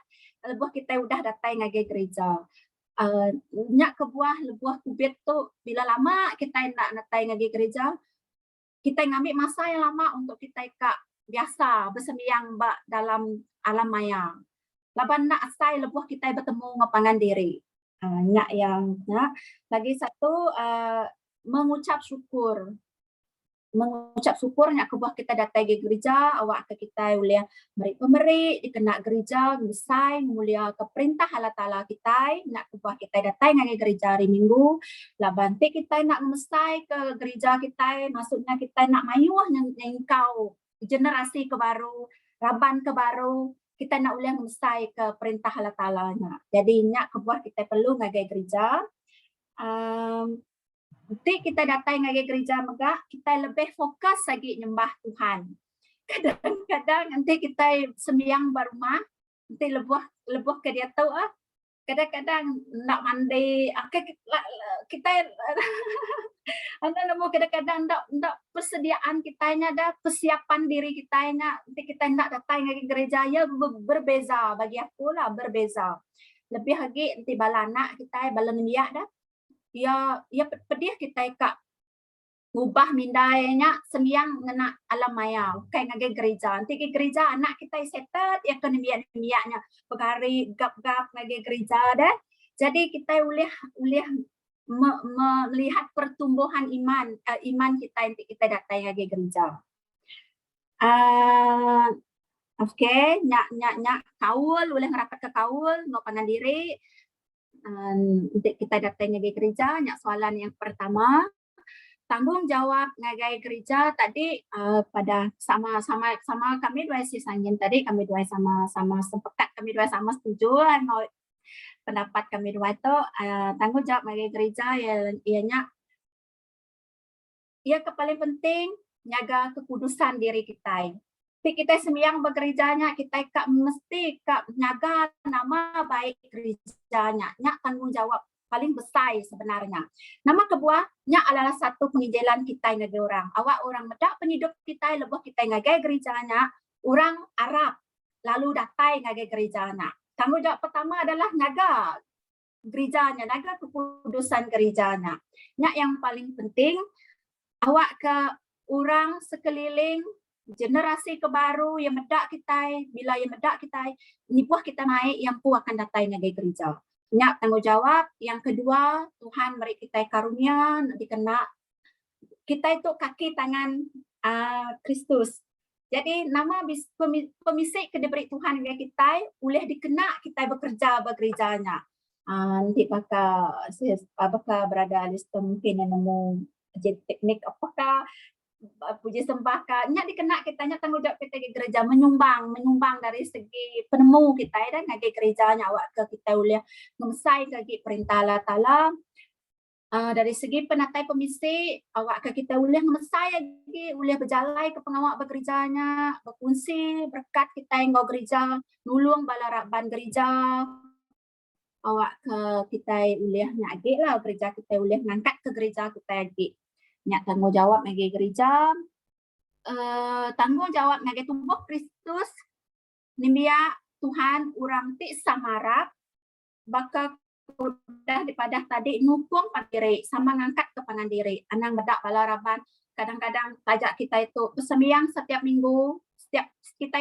Lebuh kita udah datang ngage gereja. Nyak kebuah lebuh kubit tu bila lama kita nak datang ngage gereja, kita ngambil masa yang lama untuk kita kak biasa bersembahyang dalam alam maya. Laban nak asai lebuh kita bertemu ngapangan diri. Nyak yang lagi satu mengucap syukur. Mengucap syukur nyak kebuah kita datang ke gereja, awak ke kita ulia merik-merik dikena gereja, mesai mulia ke perintah Allah Taala kita, nyak kebuah kita datang ke gereja hari Minggu, laban kita nak mesai ke gereja kita, maksudnya kita nak mayuh yang kau generasi ke baru, raban ke baru, kita nak ulang mesai ke perintah Allah Taala. Jadi nyak kebuah kita perlu ngagai gereja. Nanti kita datang ngagai gereja megah, kita lebih fokus lagi nyembah Tuhan. Kadang-kadang nanti kita sembahyang berumah, nanti lebuh ke dia tahu kadang-kadang nak mandi, kita kadang-kadang ndak persediaan kitanya dah, persiapan diri kitanya, nanti kita nak datang ngagai gereja ya berbeza bagi aku lah, berbeza. Lebih lagi nanti bala anak kita bala nemiak dah. Ya pedih kita kak ubah mindainya sembiang ngena alam maya kayak ngagai gereja nanti ke gereja anak kita setet ya ke nemiaknya pegari gap-gap ngagai gereja dah. Jadi kita boleh melihat pertumbuhan iman kita nanti kita datang ngagai gereja. Okey, nyak kaul boleh ngerapat ke kaul mau pandang diri. Untuk kita datang ngagai gereja, nyak soalan yang pertama, tanggungjawab ngagai gereja tadi pada sama kami dua sisangin tadi kami dua sama sepakat kami dua sama setuju pendapat kami dua itu tanggungjawab ngagai gereja ianya ia paling penting nyaga kekudusan diri kita. Kita sembahyang bergerejanya kita mesti nyaga nama baik gerejanya, nyak tanggungjawab paling besar sebenarnya. Nama kebuahnya adalah satu penginjilan kita ngagai orang. Awak orang medak penduduk kita lebih kita ngagai gerejanya, orang Arab lalu datang ngagai gerejanya. Tanggungjawab pertama adalah nyaga gerejanya, nyaga kekudusan gerejanya. Nyak yang paling penting awak ke orang sekeliling generasi kebaru yang medak kita, bila yang medak kita, nipuah kita naik yang pu akan datang ngagai gereja. Nyak tanggungjawab. Yang kedua, Tuhan beri kita karunia dikena kita itu kaki tangan Kristus. Jadi nama pemisik ke diberi Tuhan yang kita boleh dikena kita bekerja bergerejanya. Nanti apakah berada list mungkin yang nemu teknik apakah puji sembah nyak dikena kitanya tanggungjawab kita ke gereja menyumbang dari segi penemu kita dan ngagai gerejanya awak ke kita boleh memesai ke perintah Allah Taala. Dari segi penatai pemisik awak ke kita boleh memesai lagi boleh berjalan ke pengawak bergerejanya berfungsi berkat kita yang go gereja nulung bala raban gereja awak ke kita boleh ngagik lah gereja kita boleh ngangkat ke gereja kita lagi. Nyak tanggungjawab ngagai gereja, tanggungjawab ngagai tubuh Kristus, nimbia Tuhan orang ti samarap, bakal udah daripada tadi nukung pandiri, sama ngangkat ke pangan diri, anang bedak balaraban, kadang-kadang tajak kita itu bersembahyang setiap minggu, setiap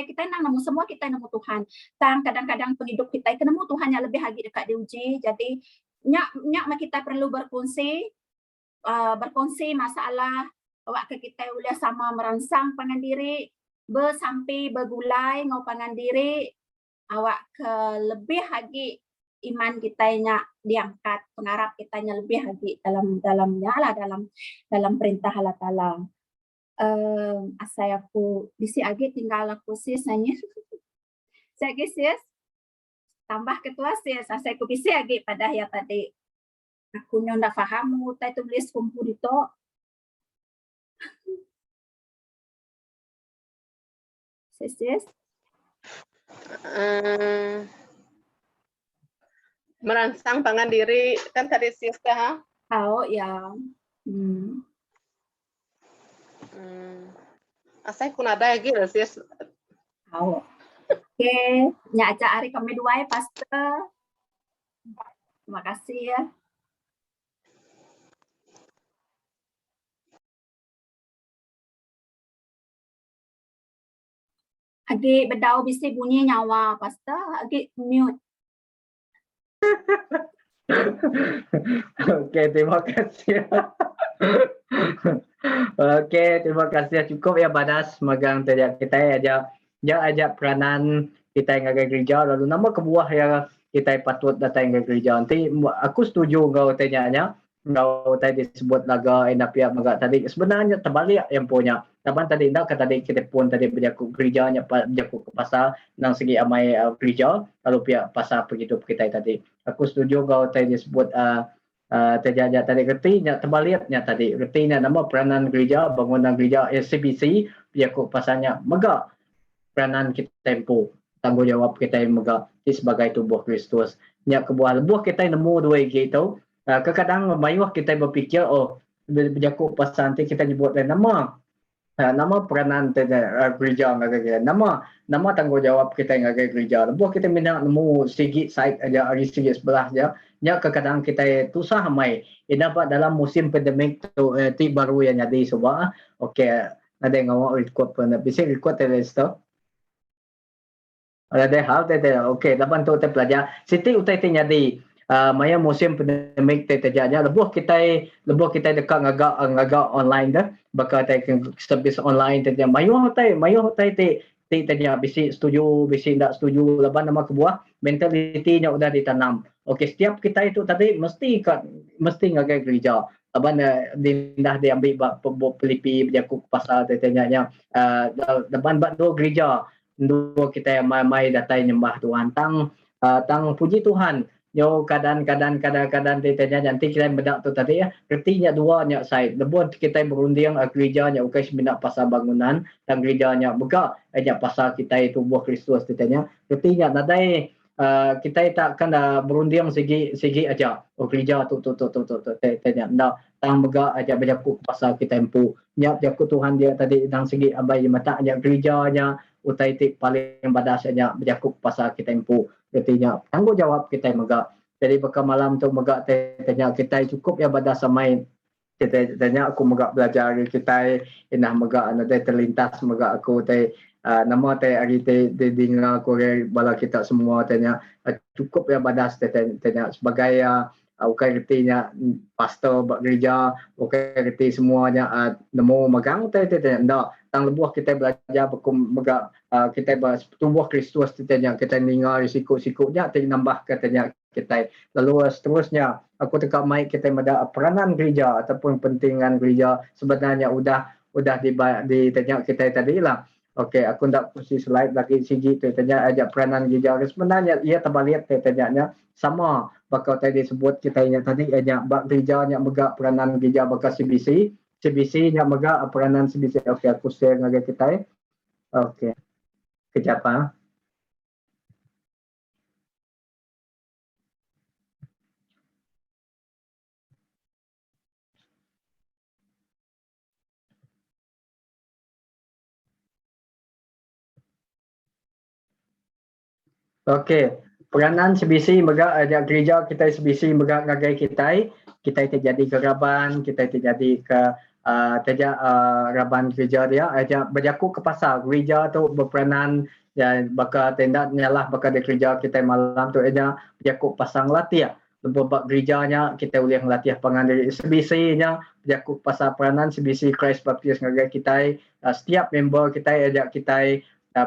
kita nang nemu semua kita nemu Tuhan, dan kadang-kadang penghidup kita nemu Tuhan yang lebih lagi dekat diuji, jadi nyak kita perlu berkongsi masalah awak ke kita boleh sama merangsang pangan diri bersampai bergulai ngau pangan diri awak ke lebih lagi iman kitanya diangkat pengarap kitanya lebih lagi dalam perintah Allah Taala. Asai aku bisi agi tinggal aku sis nanya saya sis tambah ketua sis asai aku bisi agi pada ya tadi aku ndak faham mutai tulis kumpul itu. Sis. Merangsang pangan diri kan tadi sis ha? Oh ya. Asal kun ada lagi lah sih. Tahu. Oke, nya aja hari kami dua ya, Pastor. Terima kasih ya. Agi bedau bisa bunyi nyawa, Pastor. Agi mute. Oke, terima kasih. Oke, terima kasih. Cukup ya Badas magang tadi kita ajak peranan kita yang agak gereja lalu nama kebuah yang kita patut datang ke gereja. Nanti aku setuju kau tanya kau tadi disebut laga enak pihak maga tadi sebenarnya terbalik yang punya. Tapi tadi nak tadi kita pun tadi berjaku gerejanya berjaku ke pasar nang segi amai gereja lalu pihak pasar begitu kita tadi. Aku setuju kau tadi disebut terjadi tadi retinya terbaliknya tadi retinya nama peranan gereja bangunan gereja SCBC berjaku pasarnya megak peranan kita tempo tanggungjawab kita yang megak sebagai tubuh Kristus. Nya kebuah lebuh kita nemu dua gitu. Kadang mayuh kita berfikir berjaku pasar nanti kita nyebut nama peranan gereja ngagai nama tanggungjawab kita yang ngagai gereja lebuh kita minat nemu segi side aja hari segi sebelah aja nya kadang kita susah mai dapat dalam musim pandemik tu ti baru yang jadi coba okey ada yang ngawak record pun bisa record telesto ada hal tete okey dapat tu te pelajar siti utai ti jadi maya musim pandemik te terjadi lebuh kita dekat ngagak online dah bakal tai servis online terjadi mayuh tai ti terjadi bisi setuju bisi tidak setuju laban nama kebuah mentalitinya udah ditanam. Okey setiap kita itu tadi mesti ngagai gereja laban dindah diambil pelipi berjaku pasal terjadinya laban bak dua gereja dua kita mai datai nyembah Tuhan tang puji Tuhan yo kadang-kadang ditanya nanti kita bedak tu tadi ya retinya dua nya side lebon kita berunding gerejanya ukai semina pasal bangunan dan gerejanya buka nya pasal kita itu buah Kristus ditanya retinya nadai kita tak akan berunding segi aja gereja tu tanya ndak tang bega aja berjaku pasal kita empu nya jaku Tuhan dia tadi tang segi abai mata nya gerejanya utai tik paling badasnya berjaku pasal kita empu artinya tanggungjawab kita megak. Jadi bakal malam tu megak tanya kita cukup ya badas samai kita tanya aku megak belajar kita inah megak ada terlintas megak aku nama hari dengar aku bala kita semua tanya cukup ya badas tanya sebagai ukai retinya pastor gereja ukai reti semuanya nemu megang tanya ndak tang lebuh kita belajar bekum megak kita tubuh Kristus tanya kita dengar risiko-risikonya nambah katanya kita lalu seterusnya aku tekak mai kita ada peranan gereja ataupun pentingan gereja sebenarnya udah ditanya kita tadi lah. Okey, aku ndak kursi slide lagi segi tu tanya aja peranan gereja sebenarnya ia terbalik tanya sama bakal tadi sebut kita ingat tadi bak gereja yang megak peranan gereja bakal CBC yang megak peranan CBC. Okey, aku share dengan kita. Okey. Kejap Okey, peranan CBC megak ada gereja kita CBC megak ngagai kita terjadi keraban, kita terjadi ke raban gereja dia aja berjaku ke pasar gereja tu berperanan ya bakal tenda nyalah bakal di gereja kita malam tu aja berjaku pasang latih beberapa gerejanya kita boleh latih pengan CBC nya berjaku pasar peranan CBC Christ Baptist ngagai kita setiap member kita aja kita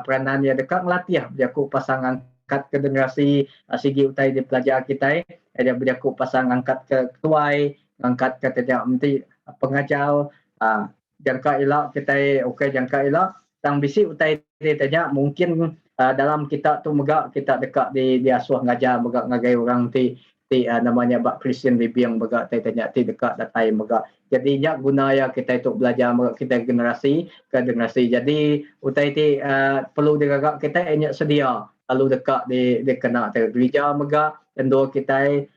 peranan yang dekat latih berjaku pasangan angkat ke generasi segi utai di pelajar kita ada berjaku pasang angkat ke tuai angkat ke tidak mesti pengajar jangka elak kita okey jangka elak tang bisi utai tanya mungkin dalam kita tu megak kita dekat di asuh ngajar megak ngagai orang namanya bak Christian Bibiang megak tanya dekat datai megak jadi nya guna ya kita itu belajar megak kita generasi ke generasi jadi utai perlu digagak kita nya sedia lalu dekat di kena gereja megak dan dua kita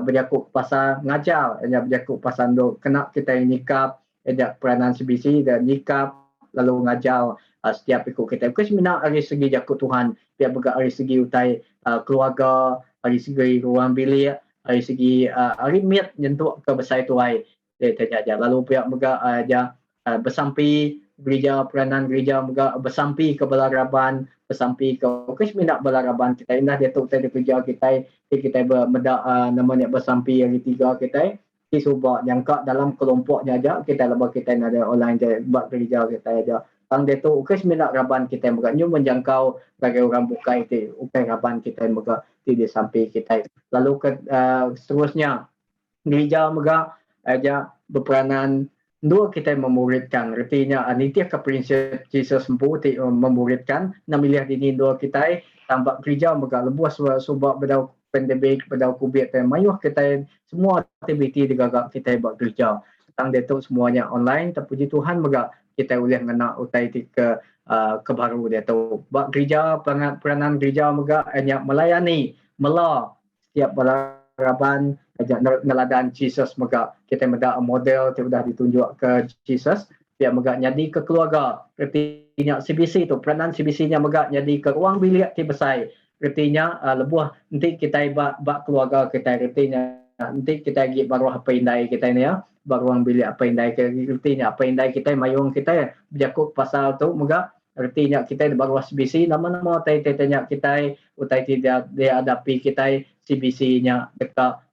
berjaku pasal ngajar berjaku pasal do kena kita nikap ada peranan CBC dan nikap lalu ngajar setiap ikut kita. Kes mina dari segi jakut Tuhan, pihak berkat dari segi utai keluarga, dari segi ruang bilik, dari segi hari miat nyentuh ke besar tuai. Lalu pihak berkat bersampi gereja, peranan gereja juga bersampi ke balaraban, bersampi ke kes minat balaraban kita indah dia tu kita kerja kita bermedak namanya bersampi yang ketiga kita subak jangka dalam kelompoknya aja kita lebih kita ada online je buat gereja kita aja tang dia tu kes minat raban kita juga nyu menjangkau bagi orang buka itu ukai raban kita juga di sampai kita lalu ke seterusnya gereja juga aja berperanan dua kita memuridkan, artinya nitiah ke prinsip Jesus memuridkan, namilih dini dua kita tambah gereja mereka lebuas sebab bedau pandemik, bedau COVID, mayuh kita semua aktiviti digagak kita buat gereja. Tang dia tu semuanya online, terpuji Tuhan mereka kita boleh ngena utai ke kebaru dia tu. Buat gereja, peranan gereja mereka hanya melayani, mela setiap balaraban ngeladan Jesus mereka kita meda model sudah ditunjuk ke Jesus dia mereka jadi ke keluarga artinya CBC tu peranan CBC-nya mereka jadi ke ruang bilik ti besar artinya lebuh nanti kita bak keluarga kita artinya nanti kita gi baru apa indai kita ni ya baru ruang bilik apa indai artinya apa indai kita mayung kita berjakuk pasal tu mereka artinya kita baru CBC nama-nama tanya kita utai tidak dia hadapi kita CBC-nya dekat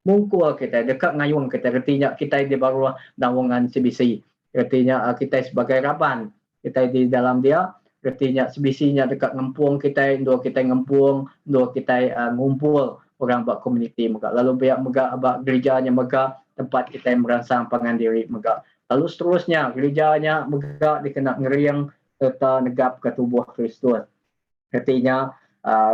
mungkul kita dekat ngayung kita artinya kita di bawah naungan CBC artinya kita sebagai raban kita di dalam dia artinya CBC-nya dekat ngempung kita dua kita ngempung dua kita ngumpul orang buat komuniti mereka lalu biar mereka buat gerejanya mereka tempat kita merangsang pengandiri mereka lalu seterusnya gerejanya mereka dikena ngeriang serta negap ke tubuh Kristus artinya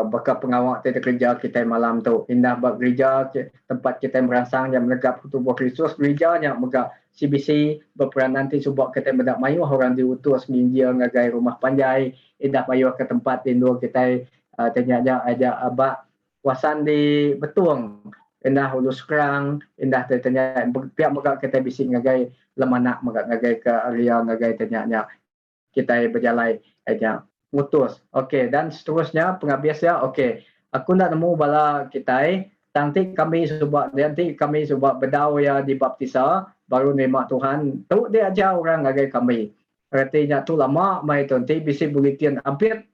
bakal pengawal kita kerja kita malam tu indah bak gereja tempat kita merangsang yang menegap tubuh Kristus gerejanya mereka CBC berperan nanti sebab kita mendak mayuh orang diutus minjil ngagai rumah panjai indah mayuh ke tempat indu kita tanya aja abak kuasan di betung indah ulus kerang indah tanya pihak mereka kita bisik ngagai lemanak mereka ngagai ke area ngagai tanya kita berjalan aja mutus. Okey dan seterusnya penghabis ya. Okey. Aku nak nemu bala kita nanti kami sebab berdau ya dibaptisa baru nerima Tuhan. Tu dia ajar orang ngagai kami. Artinya tu lama mai tu nanti bisi bulletin hampir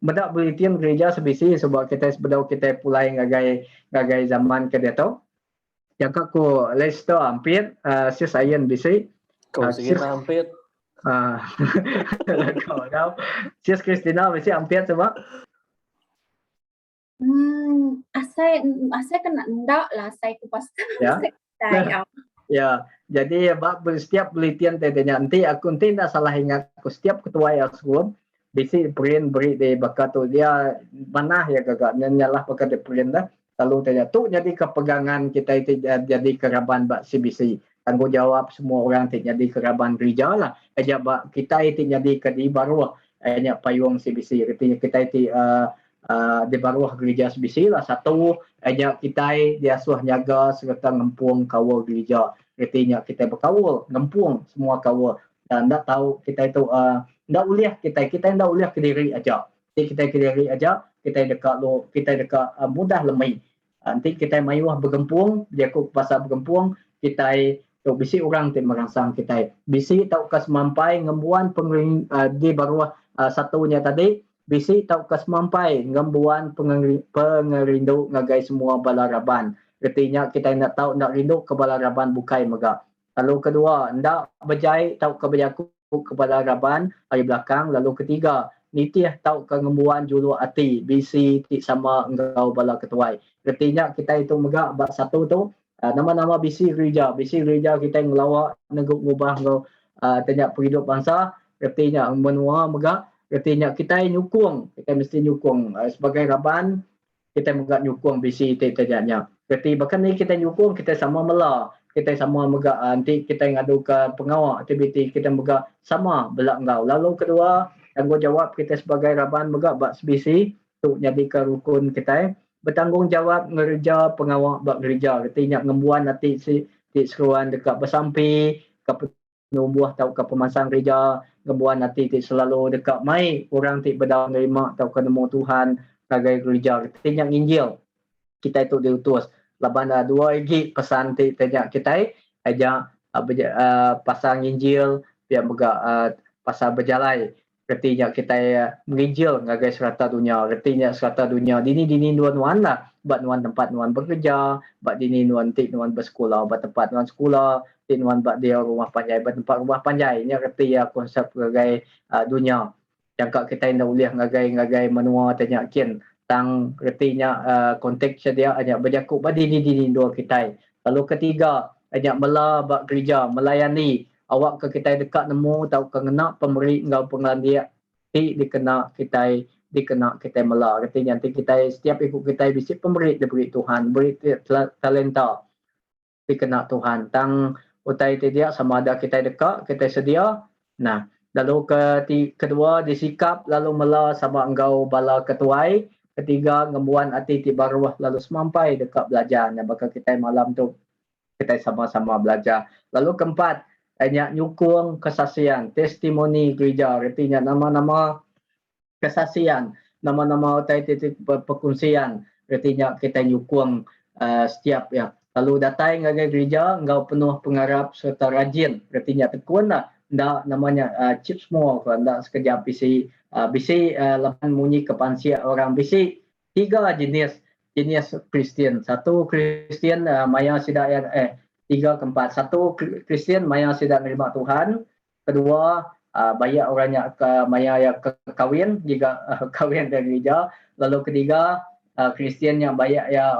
bedak bulletin gereja sebisi sebab kita sebedau kita pulai ngagai zaman ke dia tu. Yang aku Leicester hampir sis ayen bisi. Kau sekitar hampir kau tahu Sis Christina mesti hampir sebab Asai kena ndak lah saya kupas ya ya jadi setiap pelitian tanya nanti aku nanti tak salah ingat aku setiap ketua yang sebelum bisi beri di bakat tu dia mana ya gagak nyalah bakat di print dah lalu tanya tu jadi kepegangan kita itu jadi keraban bak CBC tanggungjawab semua orang jadi keraban gereja lah aja kita itu jadi kedi baru hanya payung CBC artinya kita itu di baru gereja CBC lah satu aja kita dia suah nyaga serta ngempung kawal gereja artinya kita berkawal ngempung semua kawal dan tak tahu kita itu ndak uliah kita ndak uliah ke diri aja kita ke diri aja kita dekat mudah lemai nanti kita mayuah bergempung dia ku pasal bergempung kita tu bisi orang ti merangsang kita bisi tau kas mampai ngembuan di baru satunya tadi bisi tau kas mampai ngembuan pengerindu ngagai semua balaraban artinya kita nak tahu nak rindu ke balaraban bukai mega lalu kedua ndak berjai tau ke berjaku ke balaraban hari belakang lalu ketiga nitih tau ke ngembuan julu ati bisi ti sama engkau bala ketuai artinya kita itu mega bab satu tu nama-nama bisi gereja kita yang ngelawak neguk ngubah ngau tanya penghidup bangsa artinya menua mega artinya kita nyukung kita mesti nyukung sebagai raban kita mega nyukung bisi tanya berarti bahkan ni kita nyukung kita sama mela kita sama mega nanti kita ngadu ke pengawal aktiviti kita mega sama belak ngau lalu kedua tanggungjawab kita sebagai raban mega bak bisi tu jadi ke rukun kita bertanggungjawab ngerja pengawal bak gereja artinya ngembuan nanti si seruan dekat bersampi ke nubuh tau ke pemasang gereja ngebuat nanti ti selalu dekat mai orang ti berdaun nerima tau ke nemu Tuhan ngagai gereja artinya Injil kita itu diutus laban ada dua lagi pesan ti tanya kita aja pasang Injil dia mega pasal berjalai artinya kita menginjil ngagai serata dunia artinya serata dunia dini nuan lah buat nuan tempat nuan bekerja buat dini nuan ti nuan bersekolah buat tempat nuan sekolah ti nuan buat dia rumah panjai buat tempat rumah panjai ini arti konsep ngagai dunia jangka kita indah uliah ngagai menua tanya kian tang artinya konteks dia hanya berjakuk pada dini dua kita lalu ketiga hanya mela bak gereja melayani awak ke kita dekat nemu tahu kena pemberi engkau pengelandia ti dikena kita mela artinya nanti kita setiap ikut kita bisik pemberi diberi Tuhan beri talenta dikena Tuhan tang utai dia sama ada kita dekat kita sedia nah lalu kedua disikap lalu mela sama engkau bala ketuai ketiga ngembuan hati ti baruah lalu semampai dekat belajar nah bakal kita malam tu kita sama-sama belajar lalu keempat hanya nyukung kesaksian, testimoni gereja, artinya nama-nama kesaksian, nama-nama titik perkongsian, artinya kita nyukung setiap ya. Lalu datai ngagai gereja, engkau penuh pengharap serta rajin, artinya tekun lah, ndak namanya chip semua, ndak sekejap bisi lapan munyi kepansia orang bisi tiga jenis Kristian, satu Kristian maya sidak tiga keempat satu Kristian maya tidak menerima Tuhan kedua banyak orangnya maya yang kawin juga kawin dari gereja lalu ketiga Kristian yang banyak ya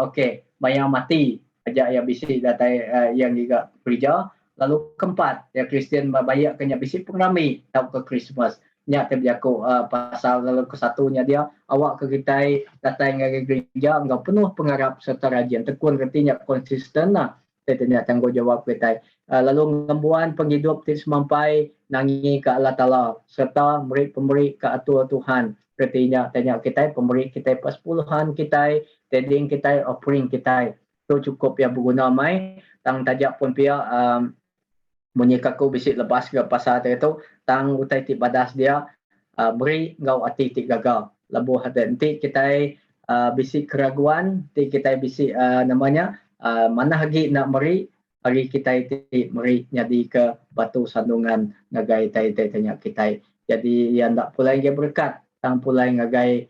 maya mati aja ya bisi datai yang juga gereja lalu keempat ya Kristian banyak kena bisi pengrami tau ke Christmas nya terjaku pasal lalu kesatunya dia awak ke kita datang ke gereja enggak penuh pengharap serta rajin tekun artinya konsisten lah tanya tanggungjawab kita lalu ngembuan penghidup ti semampai nangi ke Allah Taala serta pemberi ke atur Tuhan artinya tanya kita pemberi kita persepuluhan kita tending kita offering kita itu cukup yang berguna mai tang tajak pun pia menyikaku bisik lepas ke pasal itu tang utai ti badas dia beri ngau ati ti gagal labu hati kita bisik keraguan ti kita bisik namanya mana lagi nak meri hari kita itu meri jadi ke batu sandungan ngagai tanya kita jadi yang tak pulai dia berkat tang pulai ngagai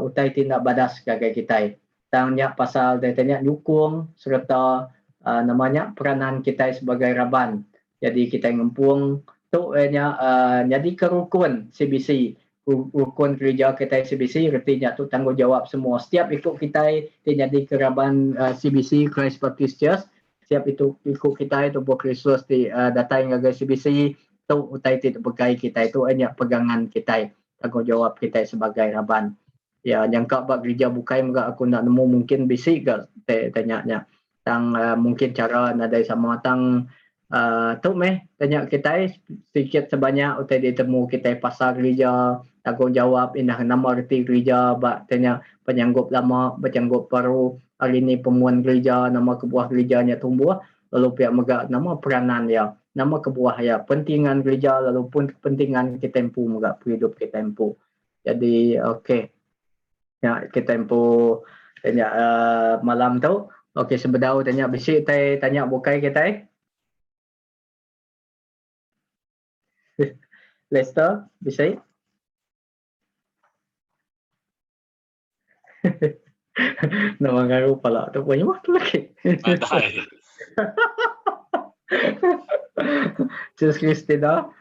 utai tindak badas ngagai kita tangnya pasal tanya nyukung serta namanya peranan kita sebagai raban jadi kita ngempung tu jadi kerukun CBC rukun gereja kita CBC artinya tu tanggungjawab semua setiap ikut kita jadi keraban CBC Christ Baptist Church setiap itu ikut kita itu buat Kristus di data yang agak CBC tu utai itu pegai kita itu hanya pegangan kita tanggungjawab kita sebagai raban ya yang kak bak gereja bukai enggak aku nak nemu mungkin bisi ke tanya tang mungkin cara nadai sama tang tu tanya kita sedikit sebanyak utai ditemu kita pasal gereja tanggungjawab indah nama reti gereja bak tanya penyanggup lama penyanggup baru hari ini pemuan gereja nama kebuah gerejanya tumbuh lalu pihak megak nama peranan ya nama kebuah ya pentingan gereja lalu pun kepentingan kita tempu megak hidup kita tempu jadi ya kita tempu tanya malam tu sebedau tanya bisi tanya bukai kita Lester bisa nama ngaruh pala tu punya waktu lagi. Pandai. Just Christina.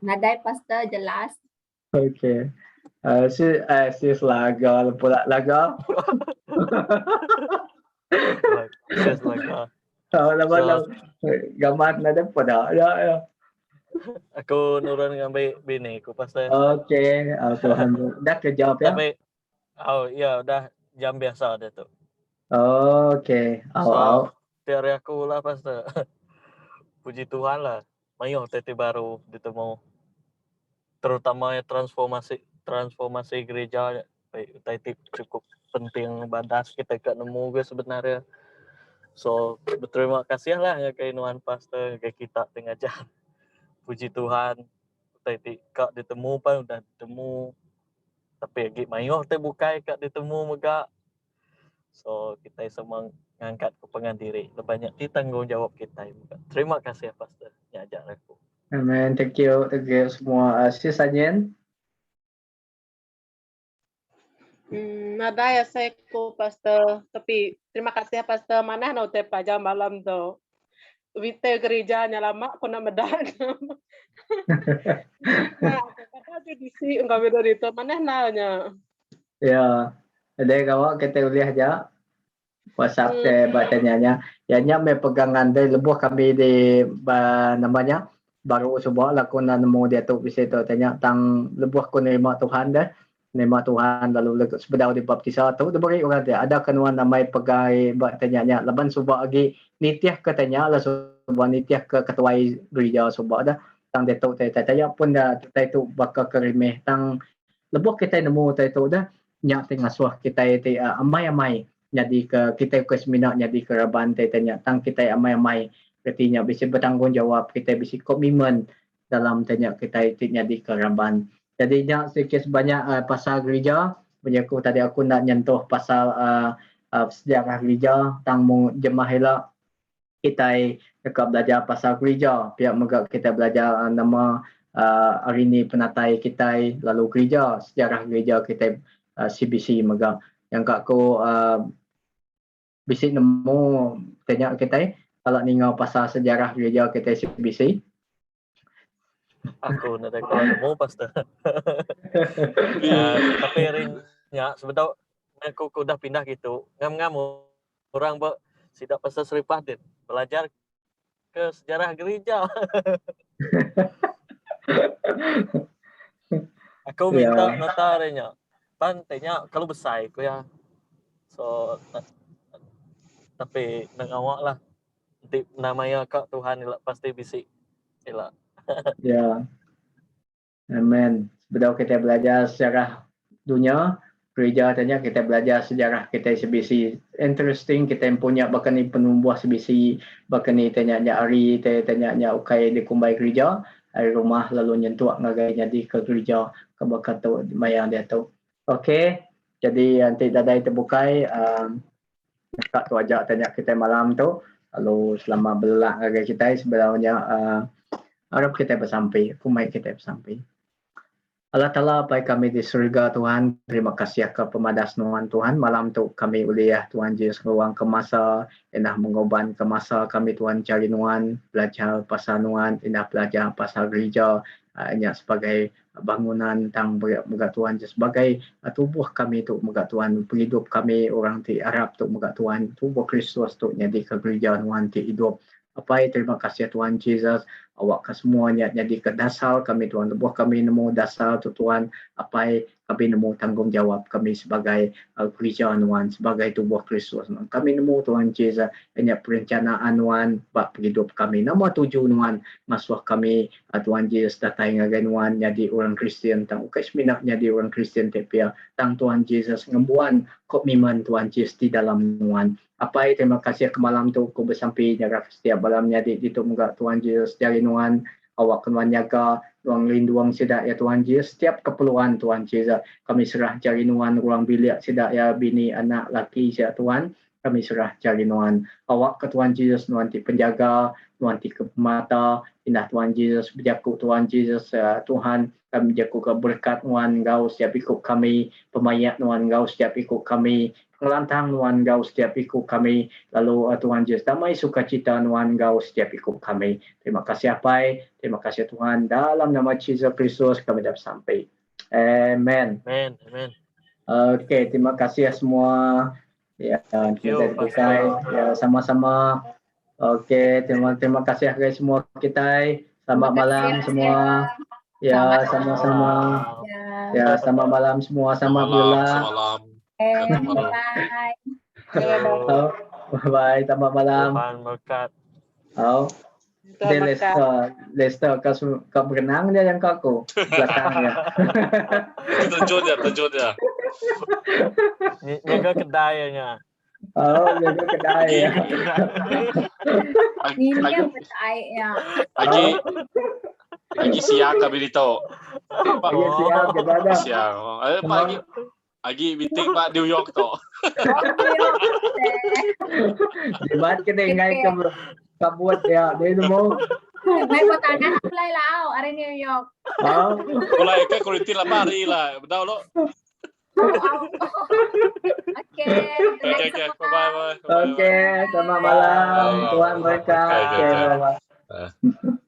Nadai pastor jelas. Okay. Sis laga pula laga. Sis laga. Lama gamat nada pada ya. Aku nurun ngambil bini aku pasal. Okay, Tuhan dah kejawab ya. Tapi ya udah jam biasa ada tu. Okay. Dari aku lah pasal. Puji Tuhan lah. Mayo tete baru ditemu. Terutama transformasi gereja tete cukup penting badas kita ke nemu gue sebenarnya. So berterima kasih lah ya kainuan pastor ke kita tengajar. Puji Tuhan. Tadi kak ditemu pun udah ditemu. Tapi lagi mayuh teh bukai kak ditemu megak. So kita semua ngangkat kepengan diri. Banyak di tanggung jawab kita. Terima kasih ya pastor. Ngajak aku. Amen. Thank you semua. Sis Anyen. Nada ya saya ko pastor, tapi terima kasih ya pastor. Mana no te pajam malam tu. Vite gerejanya lama aku nak medan. Nah, kata di si enggak beda itu. Mana nanya? Ya. Ada kawan kita lihat aja. WhatsApp bacanya. Yanya me pegangan dari lebuh kami di namanya baru sebuah lakon nemu dia tu bisa tu tanya tang lebuh ku nerima Tuhan dah. Nerima Tuhan lalu sebedau di baptisa tu diberi orang dia ada kenuan namai pegai tanya laban subah lagi nitiah katanya lah subah nitiah ke ketua gereja subah dah tang dia tu tanya pun dah tu bakal kerimeh tang lebuh kita nemu tu dah nyak tengah suah kita amai-amai jadi ke kita ke seminar jadi ke raban tanya tang kita amai-amai artinya bisa bertanggung jawab kita bisa komitmen dalam tanya kita jadi ke raban. Jadi nya sedikit banyak pasal gereja punya aku tadi aku nak nyentuh pasal sejarah gereja tang jemaah hela kita dekat belajar pasal gereja pihak megak kita belajar nama hari ini penatai kita lalu gereja sejarah gereja kita CBC megak yang kak aku bisik nemu tanya kita kalau ningau pasal sejarah gereja kita CBC. Aku nak kalau nemu pastor. Tapi ringnya sebentar aku udah pindah gitu. Ngam-ngam orang sidak pasal Sri Pahdin belajar ke sejarah gereja. Aku minta notarenya. Pantainya kalau besar aku ya. So tapi nak awak lah. Nanti namanya kak Tuhan elak pasti bisik. Elak. Ya. Amen. Sebelum kita belajar sejarah dunia, gereja tanya kita belajar sejarah kita CBC. Interesting kita punya bahkan ni penumbuh CBC, bahkan ni tanya hari, tanya ukai di kumbai gereja, hari rumah lalu nyentuh ngagainya di ke gereja ke bakat tu mayang dia tu. Okey. Jadi nanti dadai terbukai kak tu ajak tanya kita malam tu. Lalu selama belak ngagai kita sebenarnya harap kita bersampai, kumai kita bersampai. Allah Ta'ala baik kami di surga Tuhan, terima kasih ke pemadas nuan Tuhan, malam tu kami uliah Tuhan Yesus ruang ke masa, indah mengoban ke masa kami Tuhan cari nuan, belajar pasal nuan, indah belajar pasal gereja, hanya sebagai bangunan tang megak Tuhan, sebagai tubuh kami tu megak Tuhan, hidup kami orang di Arab tu megak Tuhan, tubuh Kristus tu jadi ke gereja nuan di hidup. Apa terima kasih Tuhan Yesus, awak ke semuanya jadi ke dasar kami Tuhan, tubuh kami nemu dasar tu Tuhan, apa kami nemu tanggungjawab kami sebagai gereja Tuhan, sebagai tubuh Kristus. Kami nemu Tuhan Yesus, hanya perencanaan Tuhan bak hidup kami. Nama tujuh Tuhan, masuk kami Tuhan Yesus datang ngagai Tuhan jadi orang Kristen, tang ukai seminak jadi orang Kristen tepia, tang Tuhan Yesus ngembuan komitmen Tuhan Yesus di dalam Tuhan. Apa terima kasih ke malam tu aku bersampai jaga setiap malamnya di itu megak Tuhan Yesus dari Tuhan awak kenuan jaga ruang linduang sedak ya Tuhan Yesus setiap keperluan Tuhan Yesus kami serah jari Tuhan ruang bilik sedak ya bini anak laki ya Tuhan kami serah jari Tuhan awak ke Tuhan Yesus Tuhan ti penjaga Tuhan ti kemata indah Tuhan Yesus berjaku Tuhan Yesus Tuhan kami jaku ke berkat Tuhan Engkau setiap ikut kami pemayat Tuhan Engkau setiap ikut kami pengelantang Tuhan Engkau setiap ikut kami lalu Tuhan Yesus damai sukacita Tuhan Engkau setiap ikut kami. Terima kasih Apai, terima kasih Tuhan dalam nama Yesus Kristus kami dapat sampai. Amen. Amen. Amen. Okey, terima kasih ya semua. Ya, kita berkai ya sama-sama. Okey, terima kasih kepada semua kita. Selamat malam semua. Ya, sama-sama. Ya, selamat malam semua. Selamat malam. Bye. Bye. Selamat malam. Tuhan berkat. Oh. Dia Leicester kau berenang dia yang kau belakangnya. Terjun dia. Ni ke kedainya. Oh, jaga kedai ya. Ini Lagi, yang percaya. lagi siang kami dito. Lagi siap kita dah. Siang. Lagi meeting Pak New York to. Dibat kita ngay kabut ya. Dia mau. May patangan apply lao, are New York. Oh, Mulai ke kulitin lah pari lah. Betul lo. Oke, Oke. Bye. oke, selamat malam Tuhan mereka. Oke. Oke, bye-bye.